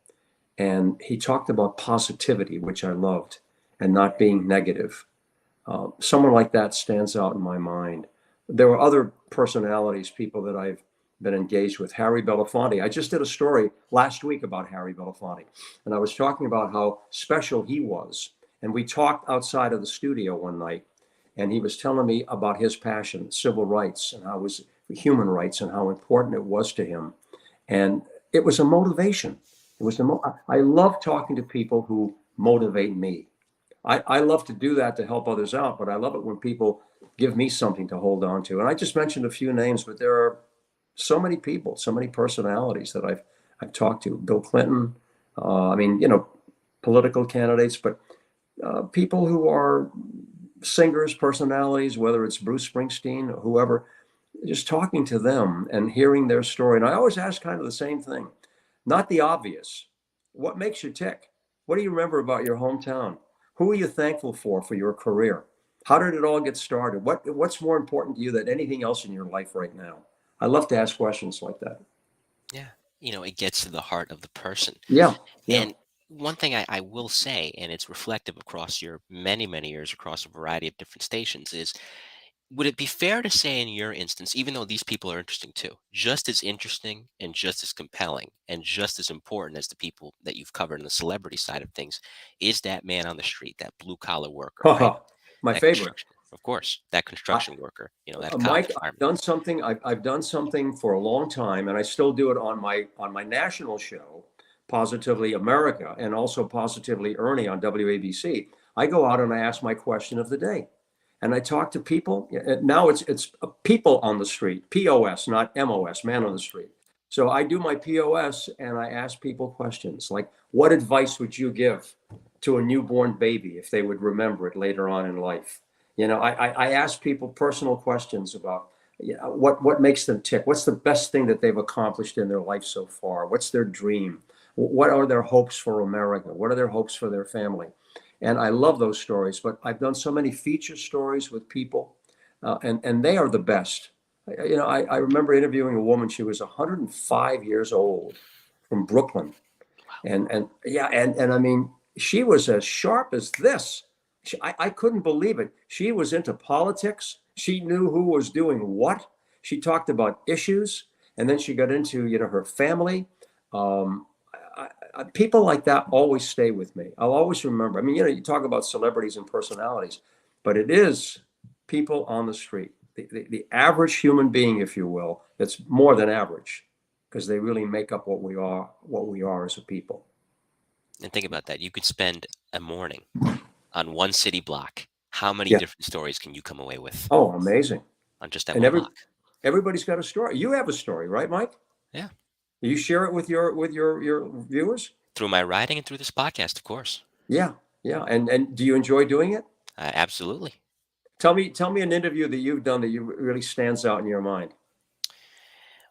And he talked about positivity, which I loved, and not being negative. Someone like that stands out in my mind. There were other personalities, people that I've been engaged with. Harry Belafonte. I just did a story last week about Harry Belafonte, and I was talking about how special he was. And we talked outside of the studio one night, and he was telling me about his passion, civil rights, and how it was human rights, and how important it was to him. And it was a motivation. I love talking to people who motivate me. I love to do that to help others out, but I love it when people give me something to hold on to. And I just mentioned a few names, but there are So many people, so many personalities that I've talked to. Bill Clinton, I mean, political candidates, but people who are singers, personalities, whether it's Bruce Springsteen or whoever, just talking to them and hearing their story. And I always ask kind of the same thing, not the obvious. What makes you tick? What do you remember about your hometown? Who are you thankful for your career? How did it all get started? What's more important to you than anything else in your life right now? I love to ask questions like that. Yeah. It gets to the heart of the person. Yeah, yeah. And one thing I will say, and it's reflective across your many, many years across a variety of different stations, is would it be fair to say in your instance, even though these people are interesting too, just as interesting and just as compelling and just as important as the people that you've covered on the celebrity side of things, is that man on the street, that blue collar worker, right? My That favorite. construction, of course, that I, construction worker, that college Mike, I've fireman. done something. I've done something for a long time, and I still do it on my national show, Positively America, and also Positively Ernie on WABC. I go out and I ask my question of the day, and I talk to people. Now it's people on the street, POS, not MOS, man on the street. So I do my POS, and I ask people questions like, "What advice would you give to a newborn baby if they would remember it later on in life?" I ask people personal questions about what makes them tick. What's the best thing that they've accomplished in their life so far? What's their dream? What are their hopes for America? What are their hopes for their family? And I love those stories, but I've done so many feature stories with people, and they are the best. I remember interviewing a woman. She was 105 years old from Brooklyn, and yeah, and I mean, she was as sharp as this. I couldn't believe it. She was into politics. She knew who was doing what. She talked about issues, and then she got into her family. Um, People like that always stay with me. I'll always remember. I mean, you talk about celebrities and personalities, but it is people on the street, the average human being, if you will. That's more than average, because they really make up what we are as a people. And think about that. You could spend a morning on one city block. How many Yeah. different stories can you come away with Oh, amazing. on just that And one block? everybody's got a story. You have a story, right, Mike? Yeah. You share it with your viewers? Through my writing and through this podcast, of course. Yeah. Yeah. And do you enjoy doing it? Absolutely. Tell me an interview that you've done that you really stands out in your mind.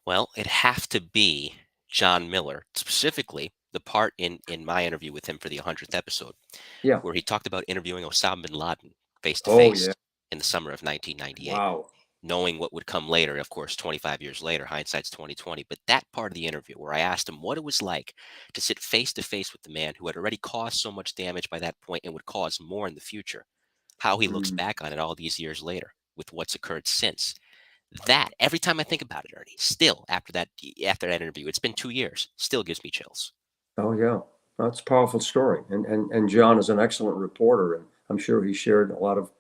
Well, it'd have to be John Miller, specifically the part in my interview with him for the 100th episode, Yeah. where he talked about interviewing Osama bin Laden face to Oh, face yeah. in the summer of 1998, Wow. knowing what would come later. Of course, 25 years later, hindsight's 2020. But that part of the interview where I asked him what it was like to sit face to face with the man who had already caused so much damage by that point and would cause more in the future, how he looks Mm. back on it all these years later with what's occurred since. That every time I think about it, Ernie, still after that interview, it's been 2 years, still gives me chills. Oh, yeah. That's a powerful story. And John is an excellent reporter, and I'm sure he shared a lot of,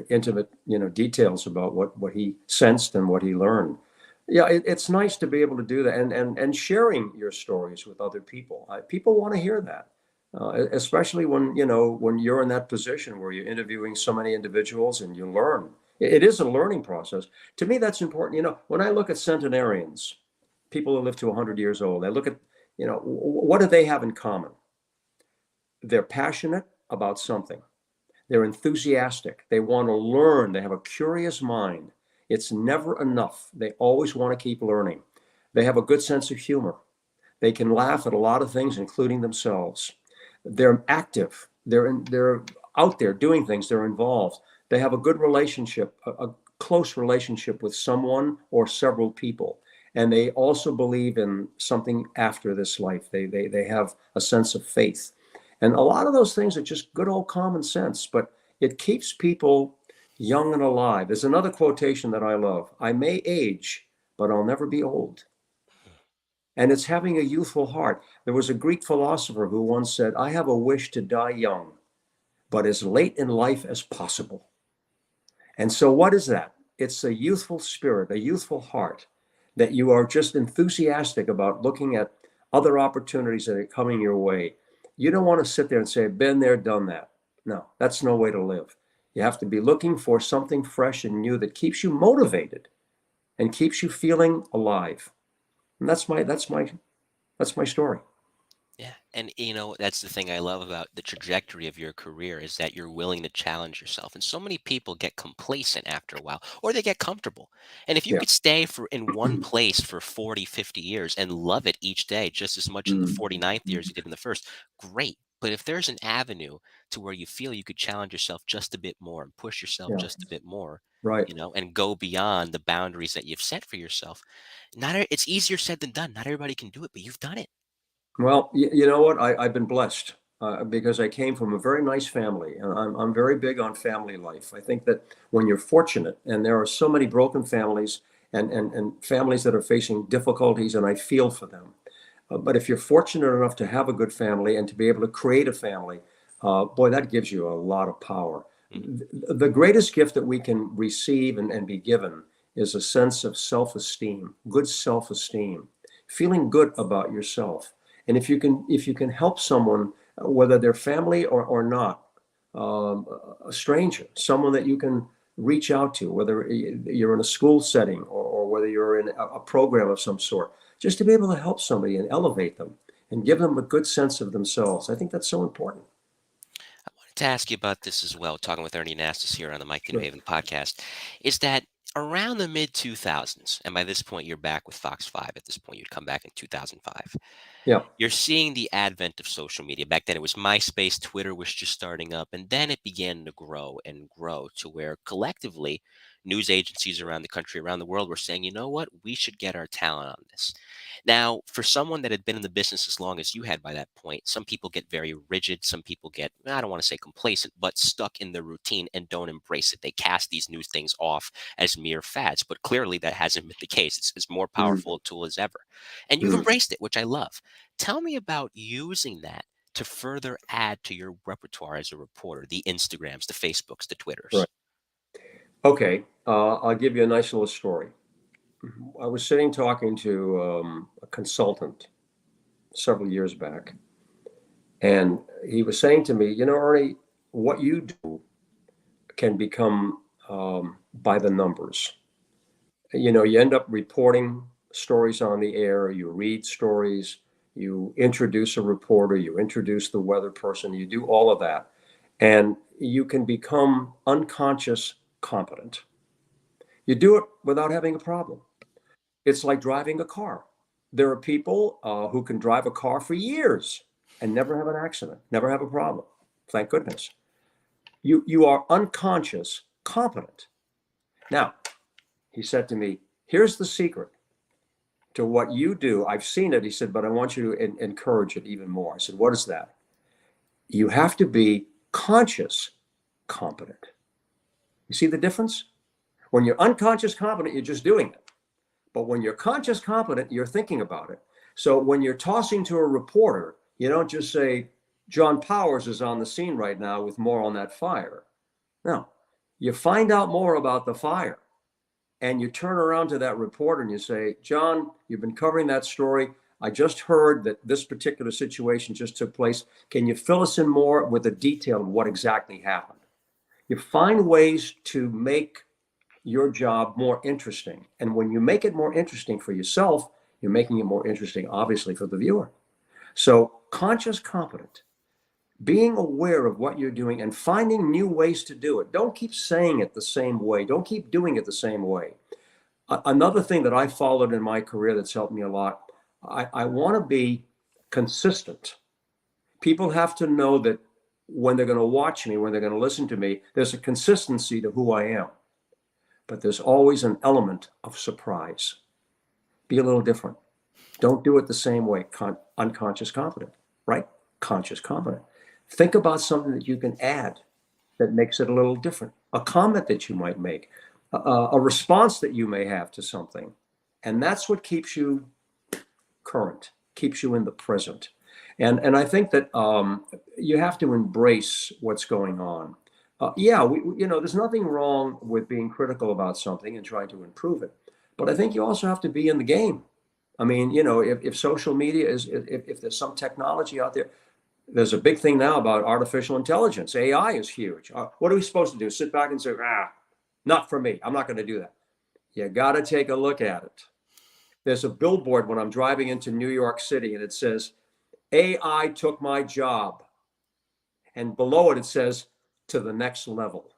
intimate, details about what he sensed and what he learned. Yeah, it's nice to be able to do that, and sharing your stories with other people. People want to hear that, especially when you're in that position where you're interviewing so many individuals and you learn. It is a learning process. To me, that's important. When I look at centenarians, people who live to 100 years old, I look at, what do they have in common? They're passionate about something. They're enthusiastic. They want to learn. They have a curious mind. It's never enough. They always want to keep learning. They have a good sense of humor. They can laugh at a lot of things, including themselves. They're active. They're out there doing things. They're involved. They have a good relationship, a close relationship with someone or several people. And they also believe in something after this life. They have a sense of faith. And a lot of those things are just good old common sense, but it keeps people young and alive. There's another quotation that I love. I may age, but I'll never be old. And it's having a youthful heart. There was a Greek philosopher who once said, I have a wish to die young, but as late in life as possible. And so what is that? It's a youthful spirit, a youthful heart, that you are just enthusiastic about looking at other opportunities that are coming your way. You don't want to sit there and say, been there, done that. No, that's no way to live. You have to be looking for something fresh and new that keeps you motivated. and keeps you feeling alive. And that's my story. Yeah. And that's the thing I love about the trajectory of your career is that you're willing to challenge yourself. And so many people get complacent after a while or they get comfortable. And if you Yeah. could stay in one place for 40, 50 years and love it each day just as much in the Mm. 49th years you did in the first, great. But if there's an avenue to where you feel you could challenge yourself just a bit more and push yourself Yeah. just a bit more, Right. and go beyond the boundaries that you've set for yourself, it's easier said than done. Not everybody can do it, but you've done it. Well, you know what? I've been blessed because I came from a very nice family, and I'm very big on family life. I think that when you're fortunate, and there are so many broken families and families that are facing difficulties, and I feel for them. But if you're fortunate enough to have a good family and to be able to create a family, boy, that gives you a lot of power. Mhm. The greatest gift that we can receive and be given is a sense of self-esteem, good self-esteem, feeling good about yourself. And if you can help someone, whether they're family or not, um, a stranger, someone that you can reach out to, whether you're in a school setting or whether you're in a program of some sort, just to be able to help somebody and elevate them and give them a good sense of themselves. I think that's so important. I wanted to ask you about this as well, talking with Ernie Anastos here on the Mike New Sure. Haven podcast, is that around the mid 2000s, and by this point you're back with Fox 5, at this point you'd come back in 2005, Yeah. you're seeing the advent of social media. Back then it was MySpace, Twitter was just starting up, and then it began to grow and grow to where collectively news agencies around the country, around the world were saying, you know what, we should get our talent on this. Now, for someone that had been in the business as long as you had by that point, some people get very rigid. Some people get, I don't want to say complacent, but stuck in their routine and don't embrace it. They cast these new things off as mere fads, but clearly that hasn't been the case. It's more Mm, powerful a tool as ever. And you've mm, embraced it, which I love. Tell me about using that to further add to your repertoire as a reporter, the Instagrams, the Facebooks, the Twitters. right. Okay. I'll give you a nice little story. I was sitting talking to a consultant several years back, and he was saying to me, Ernie, what you do can become by the numbers. You end up reporting stories on the air, you read stories, you introduce a reporter, you introduce the weather person, you do all of that, and you can become unconscious competent. You do it without having a problem. It's like driving a car. There are people who can drive a car for years and never have an accident, never have a problem. Thank goodness. You are unconscious competent. Now, he said to me, here's the secret to what you do. I've seen it, he said, but I want you to encourage it even more. I said, what is that? You have to be conscious competent. You see the difference? When you're unconscious competent, you're just doing it. But when you're conscious competent, you're thinking about it. So when you're tossing to a reporter, you don't just say, John Powers is on the scene right now with more on that fire. No, you find out more about the fire and you turn around to that reporter and you say, John, you've been covering that story. I just heard that this particular situation just took place. Can you fill us in more with the detail of what exactly happened? You find ways to make your job more interesting. And when you make it more interesting for yourself, you're making it more interesting, obviously, for the viewer. So, conscious competent, being aware of what you're doing and finding new ways to do it. Don't keep saying it the same way. Don't keep doing it the same way. Another thing that I followed in my career that's helped me a lot, I want to be consistent. People have to know that when they're going to watch me, when they're going to listen to me, there's a consistency to who I am. But there's always an element of surprise. Be a little different. Don't do it the same way. Unconscious competent, right? Conscious competent. Think about something that you can add that makes it a little different. A comment that you might make, a response that you may have to something. And that's what keeps you current, keeps you in the present. And I think that you have to embrace what's going on. There's nothing wrong with being critical about something and trying to improve it. But I think you also have to be in the game. I mean, if social media if there's some technology out there, there's a big thing now about artificial intelligence. AI is huge. What are we supposed to do? Sit back and say, not for me. I'm not going to do that. You got to take a look at it. There's a billboard when I'm driving into New York City, and it says, AI took my job. And below it, it says, to the next level.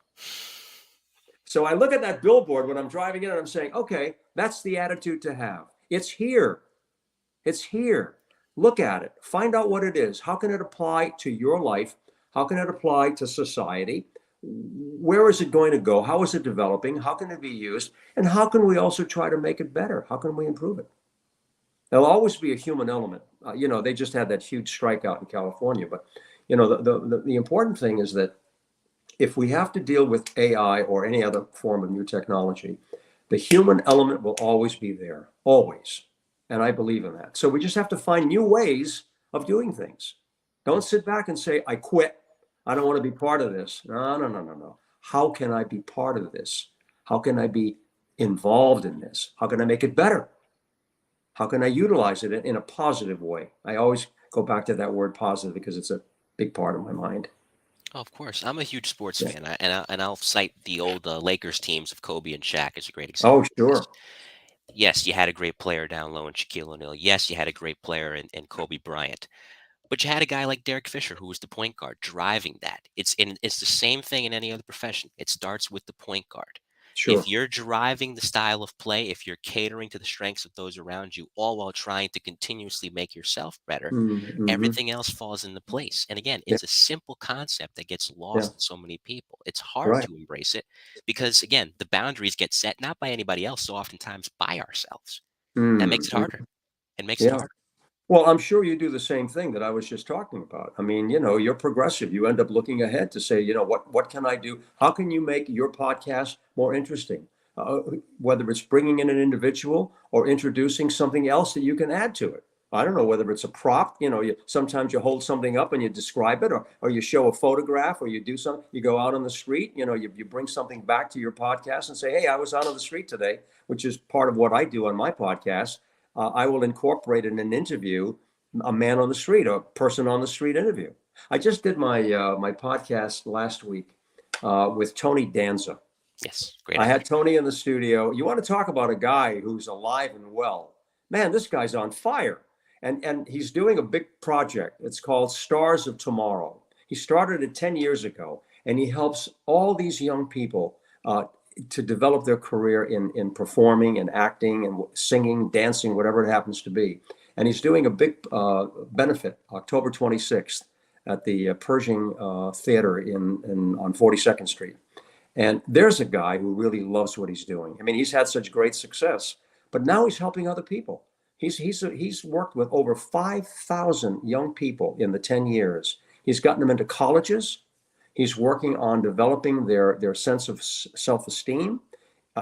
So I look at that billboard when I'm driving in and I'm saying, okay, that's the attitude to have. It's here. It's here. Look at it. Find out what it is. How can it apply to your life? How can it apply to society? Where is it going to go? How is it developing? How can it be used? And how can we also try to make it better? How can we improve it? There'll always be a human element. They just had that huge strikeout in California. But, the important thing is that if we have to deal with AI or any other form of new technology, the human element will always be there, always. And I believe in that. So we just have to find new ways of doing things. Don't sit back and say, I quit. I don't want to be part of this. No, no, no, no, no. How can I be part of this? How can I be involved in this? How can I make it better? How can I utilize it in a positive way? I always go back to that word positive because it's a big part of my mind. Oh, of course. I'm a huge sports Yeah. fan, and I'll cite the old Lakers teams of Kobe and Shaq as a great Oh, example of this. sure. Yes, you had a great player down low in Shaquille O'Neal. Yes, you had a great player in Kobe Bryant. But you had a guy like Derek Fisher, who was the point guard, driving that. It's the same thing in any other profession. It starts with the point guard. If Sure. you're driving the style of play, if you're catering to the strengths of those around you, all while trying to continuously make yourself better, Mm-hmm. everything else falls into place. And again, Yeah. it's a simple concept that gets Yeah. lost in so many people. It's hard Right. to embrace it because, again, the boundaries get set not by anybody else, so oftentimes by ourselves. That makes it Mm-hmm. harder. It makes it Yeah. harder. Well, I'm sure you do the same thing that I was just talking about. I mean, you're progressive. You end up looking ahead to say, what can I do? How can you make your podcast more interesting? Whether it's bringing in an individual or introducing something else that you can add to it. I don't know whether it's a prop. Sometimes you hold something up and you describe it, or you show a photograph, or you do something. You go out on the street. You bring something back to your podcast and say, "Hey, I was out on the street today," which is part of what I do on my podcast. I will incorporate in an interview a man on the street, a person on the street interview. I just did my podcast last week with Tony Danza. Yes, great I had idea. Tony in the studio. You want to talk about a guy who's alive and well? Man, this guy's on fire, and he's doing a big project. It's called Stars of Tomorrow. He started it 10 years ago, and he helps all these young people to develop their career in performing and acting and singing, dancing, whatever it happens to be. And he's doing a big benefit October 26th at the Pershing Theater on 42nd Street. And there's a guy who really loves what he's doing. I mean, he's had such great success, but now he's helping other people. He's worked with over 5,000 young people in the 10 years. He's gotten them into colleges. He's working on developing their sense of self-esteem.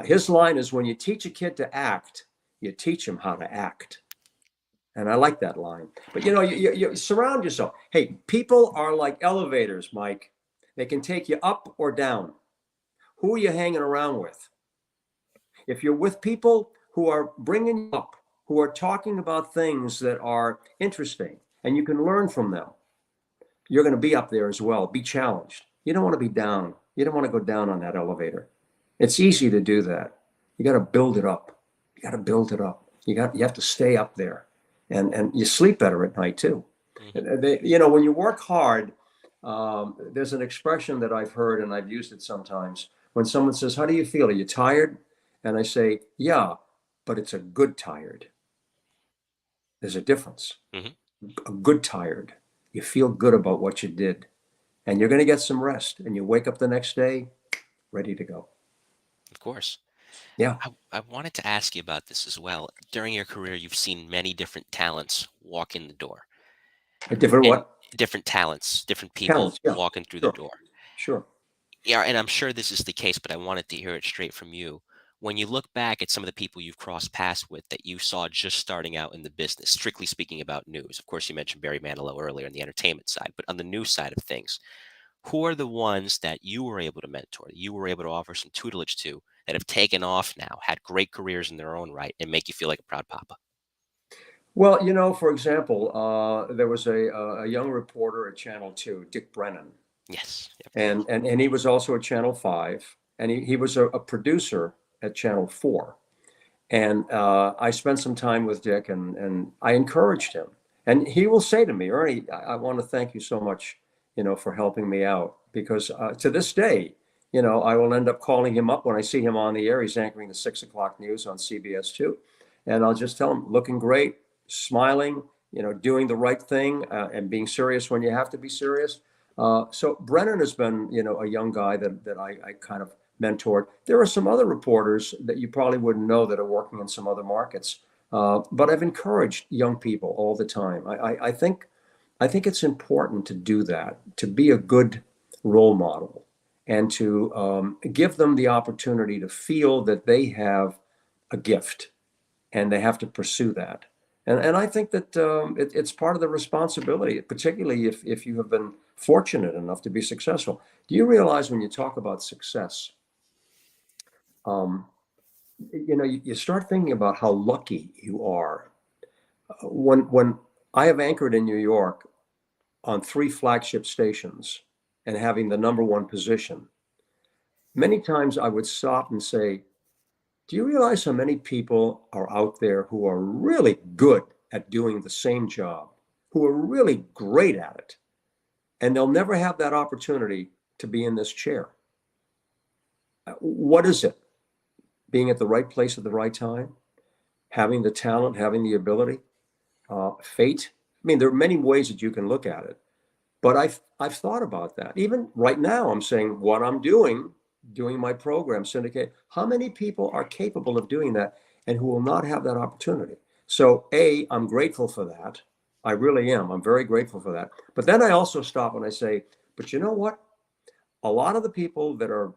His line is, when you teach a kid to act, you teach him how to act. And I like that line. But you surround yourself. Hey, people are like elevators, Mike. They can take you up or down. Who are you hanging around with? If you're with people who are bringing you up, who are talking about things that are interesting and you can learn from them, you're going to be up there as well. Be challenged. You don't want to be down. You don't want to go down on that elevator. It's easy to do that. You got to build it up. You got to build it up. You have to stay up there, and you sleep better at night too. Hmm. When you work hard, there's an expression that I've heard and I've used it sometimes. When someone says, "How do you feel? Are you tired?" And I say, "Yeah, but it's a good tired." There's a difference. Hmm. A good tired. You feel good about what you did, and you're going to get some rest, and you wake up the next day ready to go. Of course. Yeah. I wanted to ask you about this as well. During your career, you've seen many different talents walk in the door, A different and what? different talents, different people Talents. Yeah. walking through the Sure. door. Sure. Yeah, and I'm sure this is the case, but I wanted to hear it straight from you. When you look back at some of the people you've crossed paths with that you saw just starting out in the business, strictly speaking about news, of course, you mentioned Barry Manilow earlier on the entertainment side, but on the news side of things, who are the ones that you were able to mentor, that you were able to offer some tutelage to, that have taken off now, had great careers in their own right, and make you feel like a proud papa? Well, for example, there was a young reporter at Channel 2, Dick Brennan, Yes. Yep. and he was also at Channel 5, and he was a producer at Channel 4. And I spent some time with Dick, and I encouraged him. And he will say to me, Ernie, I want to thank you so much, for helping me out. Because to this day, I will end up calling him up when I see him on the air. He's anchoring the 6 o'clock news on CBS 2. And I'll just tell him, looking great, smiling, doing the right thing, and being serious when you have to be serious. So Brennan has been, a young guy that I kind of mentored. There are some other reporters that you probably wouldn't know that are working in some other markets. But I've encouraged young people all the time. I think it's important to do that, to be a good role model, and to give them the opportunity to feel that they have a gift and they have to pursue that. And I think that it's part of the responsibility, particularly if you have been fortunate enough to be successful. Do you realize when you talk about success, um, you start thinking about how lucky you are. When I have anchored in New York on 3 flagship stations and having the #1 position, many times I would stop and say, do you realize how many people are out there who are really good at doing the same job, who are really great at it, and they'll never have that opportunity to be in this chair? What is it? Being at the right place at the right time, having the talent, having the ability, fate. I mean, there are many ways that you can look at it, but I've thought about that. Even right now, I'm saying what I'm doing my program syndicate. How many people are capable of doing that and who will not have that opportunity? So, I'm grateful for that. I really am. I'm very grateful for that. But then I also stop and I say, but you know what? A lot of the people that are,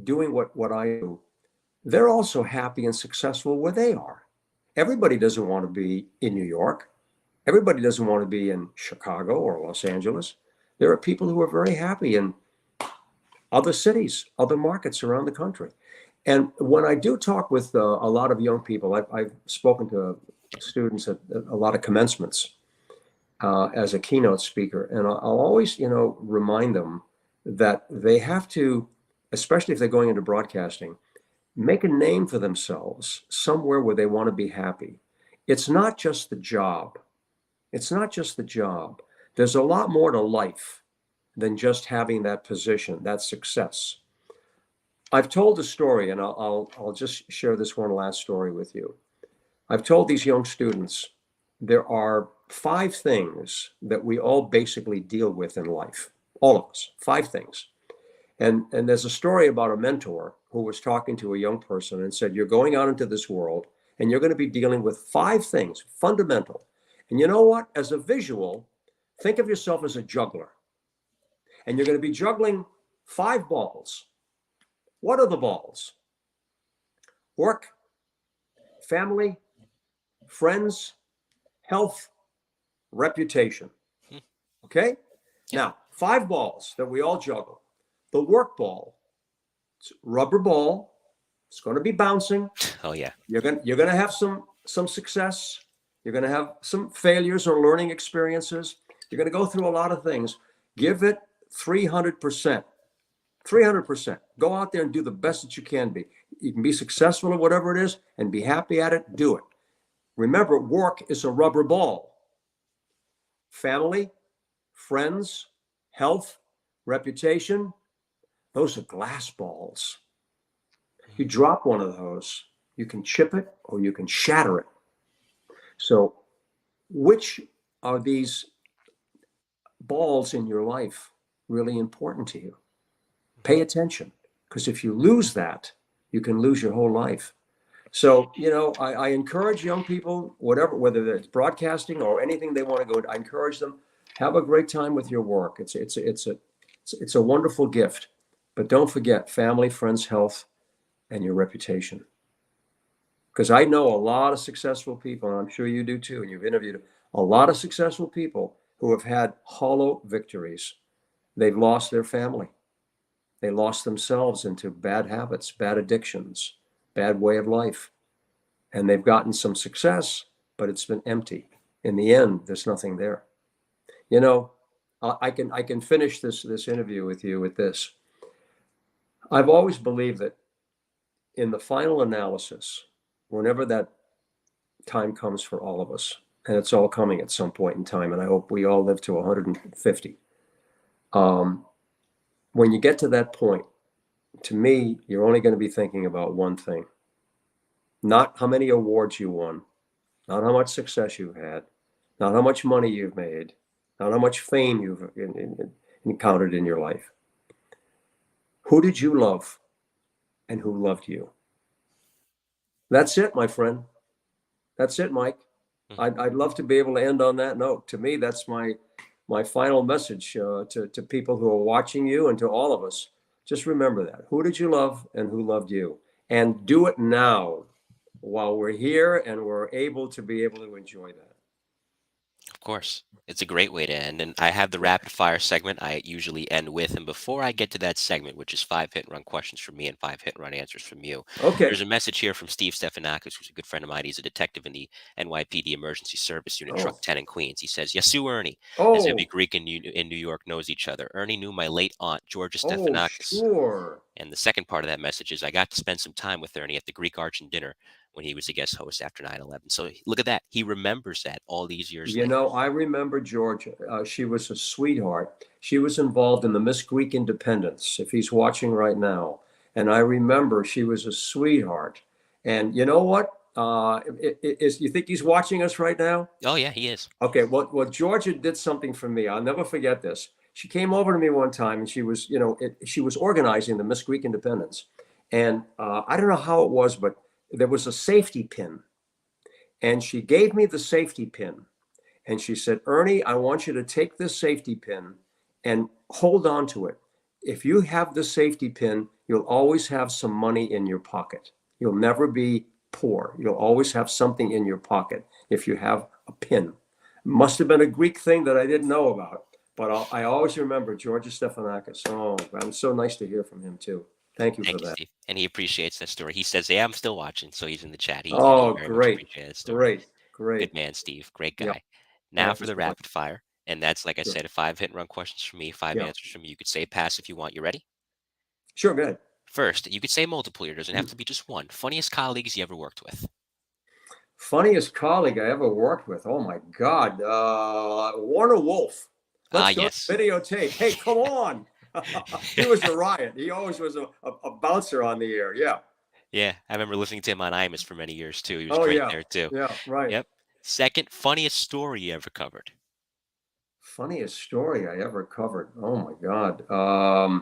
doing what I do, they're also happy and successful where they are. Everybody doesn't want to be in New York. Everybody doesn't want to be in Chicago or Los Angeles. There are people who are very happy in other cities, other markets around the country. And when I do talk with a lot of young people, I've spoken to students at a lot of commencements as a keynote speaker, and I'll always, remind them that they have to, especially if they're going into broadcasting, make a name for themselves somewhere where they want to be happy. It's not just the job. It's not just the job. There's a lot more to life than just having that position, that success. I've told a story, and I'll just share this one last story with you. I've told these young students there are 5 things that we all basically deal with in life, all of us, 5 things. And there's a story about a mentor who was talking to a young person and said, you're going out into this world and you're going to be dealing with 5 things, fundamental. And you know what? As a visual, think of yourself as a juggler. And you're going to be juggling 5 balls. What are the balls? Work, family, friends, health, reputation. Okay? Now, 5 balls that we all juggle. The work ball, it's a rubber ball. It's going to be bouncing. Oh yeah. You're going to have some success. You're going to have some failures or learning experiences. You're going to go through a lot of things. Give it 300%. 300%. Go out there and do the best that you can be. You can be successful at whatever it is and be happy at it. Do it. Remember, work is a rubber ball. Family, friends, health, reputation, those are glass balls. You drop one of those, you can chip it or you can shatter it. So, which are these balls in your life really important to you? Pay attention, because if you lose that, you can lose your whole life. So, I encourage young people, whether it's broadcasting or anything they want to go, I encourage them, have a great time with your work. It's a wonderful gift, but don't forget family, friends, health, and your reputation. Because I know a lot of successful people, and I'm sure you do too, and you've interviewed a lot of successful people who have had hollow victories. They've lost their family. They lost themselves into bad habits, bad addictions, bad way of life. And they've gotten some success, but it's been empty. In the end, there's nothing there. I can finish this interview with you with this. I've always believed that in the final analysis, whenever that time comes for all of us, and it's all coming at some point in time, and I hope we all live to 150. When you get to that point, to me, you're only going to be thinking about one thing. Not how many awards you won, not how much success you've had, not how much money you've made, not how much fame you've encountered in your life. Who did you love and who loved you? That's it, my friend. That's it, Mike. I'd love to be able to end on that note. To me, that's my final message to people who are watching you and to all of us. Just remember that. Who did you love and who loved you? And do it now while we're here and we're able to enjoy that. Of course. It's a great way to end. And I have the rapid fire segment I usually end with. And before I get to that segment, which is 5 hit and run questions from me and 5 hit and run answers from you, Okay. there's a message here from Steve Stefanakis, who's a good friend of mine. He's a detective in the NYPD Emergency Service Unit, Truck 10 in Queens. He says, Yasu Ernie, as every Greek in New York knows each other. Ernie knew my late aunt, Georgia Stefanakis. Sure. And the second part of that message is I got to spend some time with Ernie at the Greek Arch and dinner when he was a guest host after 9/11. So look at that. He remembers that all these years later. You know, I remember Georgia. She was a sweetheart. She was involved in the Miss Greek Independence, if he's watching right now. And I remember she was a sweetheart. And you know what? You think he's watching us right now? Oh, yeah, he is. Okay, well, Georgia did something for me. I'll never forget this. She came over to me one time and she was, she was organizing the Miss Greek Independence. And I don't know how it was, but there was a safety pin. And she gave me the safety pin. And she said, Ernie, I want you to take this safety pin and hold on to it. If you have the safety pin, you'll always have some money in your pocket. You'll never be poor. You'll always have something in your pocket if you have a pin. Must have been a Greek thing that I didn't know about. But I always remember Georgia Stefanakis. Oh, it's so nice to hear from him, too. Thank you for that. Steve. And he appreciates that story. He says, yeah, I'm still watching. So he's in the chat. He Oh, very much great. appreciates that story. Great. Good man, Steve. Great guy. Yeah. Now Thank for you the so much. rapid fire. And that's, like I Sure. said, 5 hit and run questions from me, 5 Yeah. answers from you. You could say pass if you want. You ready? Sure, go ahead. First, you could say multiple. It doesn't have to be just one. Funniest colleagues you ever worked with? Funniest colleague I ever worked with. Oh my God. Warner Wolf. Let's go Yes. videotape. Hey, come on. He was a riot. He always was a bouncer on the air. Yeah. Yeah. I remember listening to him on Imus for many years too. He was great there too. Yeah, right. Yep. Second, funniest story you ever covered? Funniest story I ever covered. Oh my God.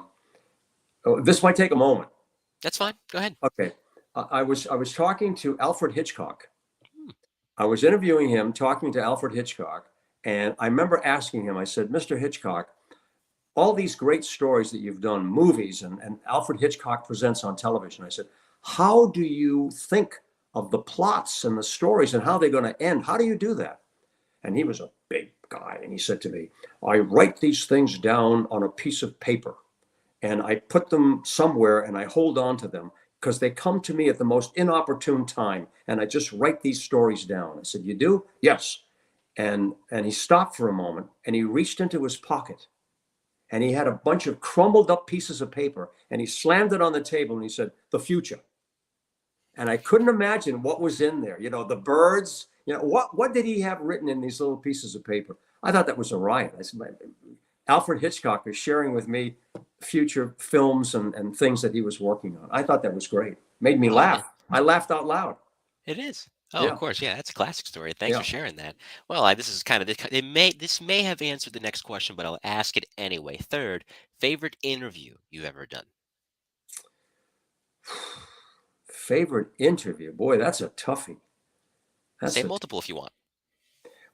This might take a moment. That's fine. Go ahead. Okay. I was talking to Alfred Hitchcock. I was interviewing him, talking to Alfred Hitchcock, and I remember asking him, I said, Mr. Hitchcock, all these great stories that you've done, movies, and Alfred Hitchcock presents on television. I said, how do you think of the plots and the stories and how they're going to end? How do you do that? And he was a big guy. And he said to me, I write these things down on a piece of paper and I put them somewhere and I hold on to them because they come to me at the most inopportune time. And I just write these stories down. I said, you do? Yes. And he stopped for a moment and he reached into his pocket and he had a bunch of crumbled up pieces of paper and he slammed it on the table and he said, the future. And I couldn't imagine what was in there. You know, the birds, you know, what did he have written in these little pieces of paper? I thought that was a riot. I said, Alfred Hitchcock is sharing with me future films and things that he was working on. I thought that was great. Made me laugh. I laughed out loud. It is. Oh, Yeah. Of course. Yeah, that's a classic story. Thanks for sharing that. Well, this is kind of this may have answered the next question, but I'll ask it anyway. Third, favorite interview you've ever done? Favorite interview? Boy, that's a toughie. Say multiple if you want.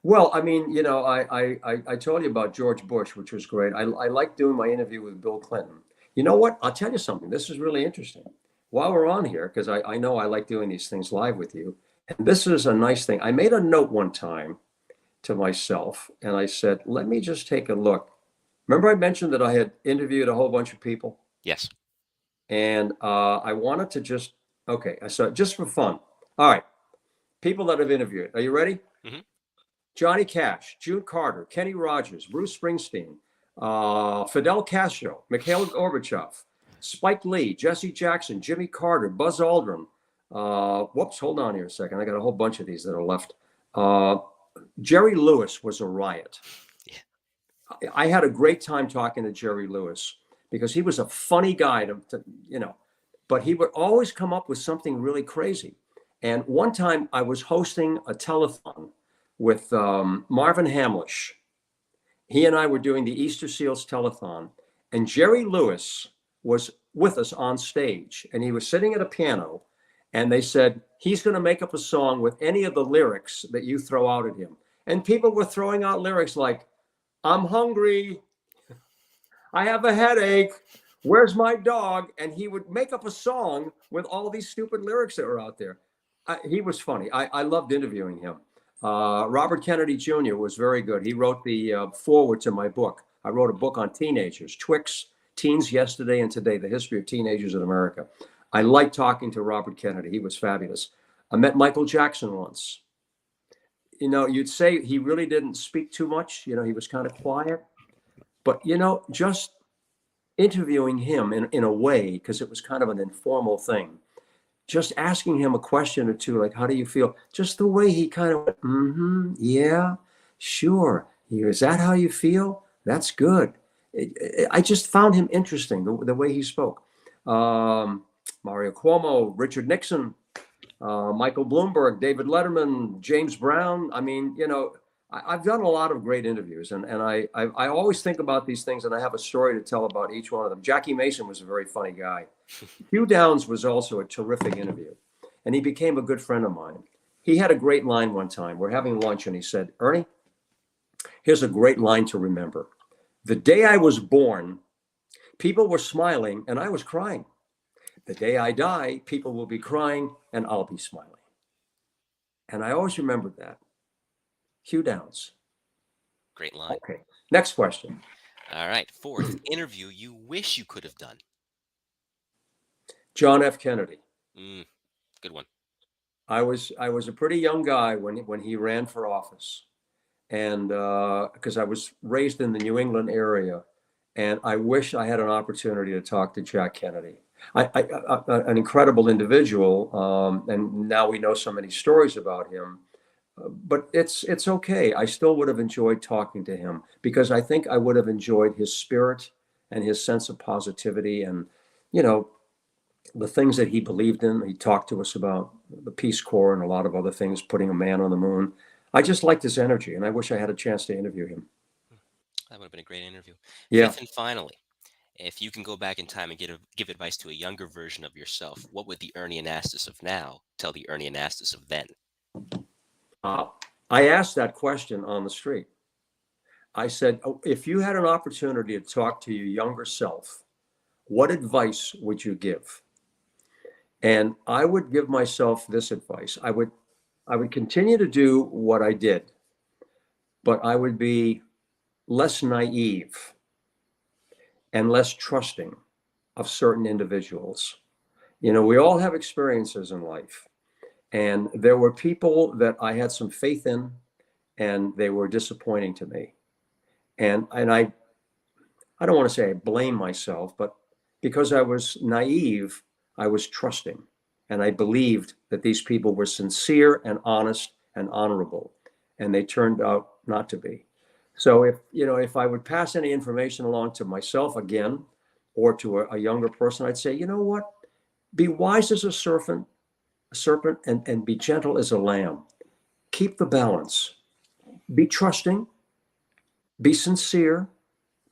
Well, I mean, you know, I told you about George Bush, which was great. I like doing my interview with Bill Clinton. You know what? I'll tell you something. This is really interesting. While we're on here, because I know I like doing these things live with you, and this is a nice thing. I made a note one time to myself, and I said, let me just take a look. Remember I mentioned that I had interviewed a whole bunch of people? Yes. And I wanted to just, okay, so just for fun. All right, people that I've interviewed. Are you ready? Mm-hmm. Johnny Cash, June Carter, Kenny Rogers, Bruce Springsteen, Fidel Castro, Mikhail Gorbachev, Spike Lee, Jesse Jackson, Jimmy Carter, Buzz Aldrin, Whoops, hold on here a second. I got a whole bunch of these that are left. Uh, Jerry Lewis was a riot. Yeah. I had a great time talking to Jerry Lewis because he was a funny guy but he would always come up with something really crazy. And one time I was hosting a telethon with Marvin Hamlish. He and I were doing the Easter Seals telethon, and Jerry Lewis was with us on stage, and he was sitting at a piano, and they said, he's going to make up a song with any of the lyrics that you throw out at him. And people were throwing out lyrics like, I'm hungry, I have a headache, where's my dog? And he would make up a song with all these stupid lyrics that were out there. He was funny. I loved interviewing him. Robert Kennedy Jr. was very good. He wrote the foreword to my book. I wrote a book on teenagers, Twix, Teens Yesterday and Today, the history of teenagers in America. I liked talking to Robert Kennedy. He was fabulous. I met Michael Jackson once. You'd say he really didn't speak too much. He was kind of quiet. But, just interviewing him in a way, because it was kind of an informal thing, just asking him a question or two, like, how do you feel? Just the way he kind of went, yeah, sure. Is that how you feel? That's good. I just found him interesting, the way he spoke. Mario Cuomo, Richard Nixon, Michael Bloomberg, David Letterman, James Brown. I mean, I've done a lot of great interviews, and I always think about these things, and I have a story to tell about each one of them. Jackie Mason was a very funny guy. Hugh Downs was also a terrific interview, and he became a good friend of mine. He had a great line one time. We're having lunch, and he said, Ernie, here's a great line to remember. The day I was born, people were smiling, and I was crying. The day I die, people will be crying, and I'll be smiling. And I always remembered that. Hugh Downs. Great line. Okay. Next question. All right. Fourth, interview you wish you could have done. John F. Kennedy. Good one. I was a pretty young guy when he ran for office, and because I was raised in the New England area, and I wish I had an opportunity to talk to Jack Kennedy. An incredible individual, and now we know so many stories about him. But it's okay. I still would have enjoyed talking to him because I think I would have enjoyed his spirit and his sense of positivity and, the things that he believed in. He talked to us about the Peace Corps and a lot of other things, putting a man on the moon. I just liked his energy, and I wish I had a chance to interview him. That would have been a great interview. Yeah. Fifth and finally, if you can go back in time and give advice to a younger version of yourself, what would the Ernie Anastos of now tell the Ernie Anastos of then? I asked that question on the street. I said, if you had an opportunity to talk to your younger self, what advice would you give? And I would give myself this advice. I would continue to do what I did, but I would be less naive and less trusting of certain individuals. We all have experiences in life. And there were people that I had some faith in, and they were disappointing to me. And I don't want to say I blame myself, but because I was naive, I was trusting. And I believed that these people were sincere and honest and honorable. And they turned out not to be. So if I would pass any information along to myself again, or to a younger person, I'd say, you know what? Be wise as a serpent and be gentle as a lamb. Keep the balance. Be trusting, be sincere,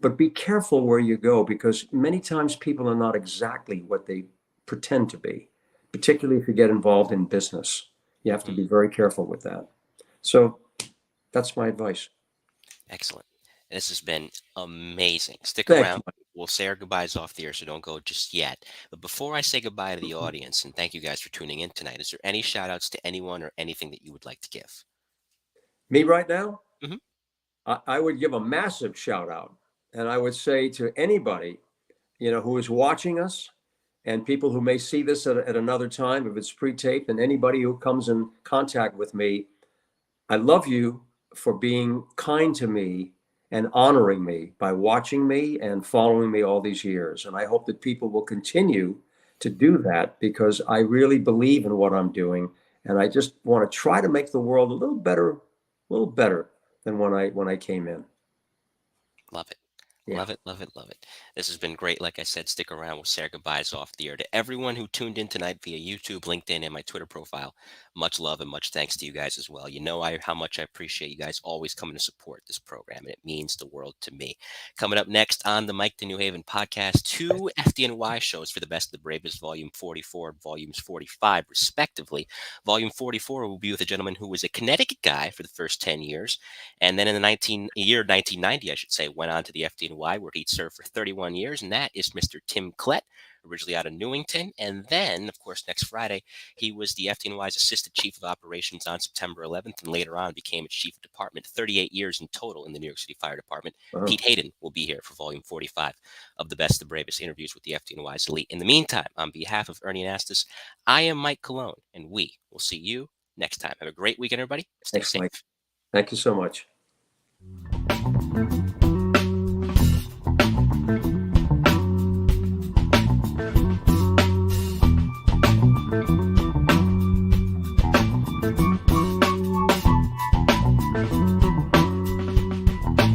but be careful where you go, because many times people are not exactly what they pretend to be, particularly if you get involved in business. You have to be very careful with that. So that's my advice. Excellent. This has been amazing. Stick Thank around. you. We'll say our goodbyes off the air, so don't go just yet. But before I say goodbye to the audience, and thank you guys for tuning in tonight, is there any shout outs to anyone or anything that you would like to give? Me right now? Mhm. I would give a massive shout out. And I would say to anybody, who is watching us, and people who may see this at another time, if it's pre-taped, and anybody who comes in contact with me, I love you for being kind to me and honoring me by watching me and following me all these years. And I hope that people will continue to do that because I really believe in what I'm doing, and I just want to try to make the world a little better than when I came in. Love it. Yeah. Love it, love it, love it. This has been great. Like I said, stick around. We'll say our goodbyes off the air. To everyone who tuned in tonight via YouTube, LinkedIn, and my Twitter profile, much love and much thanks to you guys as well. You know how much I appreciate you guys always coming to support this program, and it means the world to me. Coming up next on the Mike to New Haven podcast, two FDNY shows for the Best of the Bravest, Volume 44, Volumes 45, respectively. Volume 44 will be with a gentleman who was a Connecticut guy for the first 10 years, and then in the year 1990, I should say, went on to the FDNY where he'd served for 31 years, and that is Mr. Tim Klett, originally out of Newington. And then, of course, next Friday, he was the FDNY's Assistant Chief of Operations on September 11th, and later on became its Chief of Department, 38 years in total in the New York City Fire Department. Oh, Pete Hayden will be here for Volume 45 of the Best, the Bravest interviews with the FDNY's elite. In the meantime, on behalf of Ernie Anastos, I am Mike Colón, and we will see you next time. Have a great weekend, everybody. Stay thanks, safe. Mike. Thank you so much.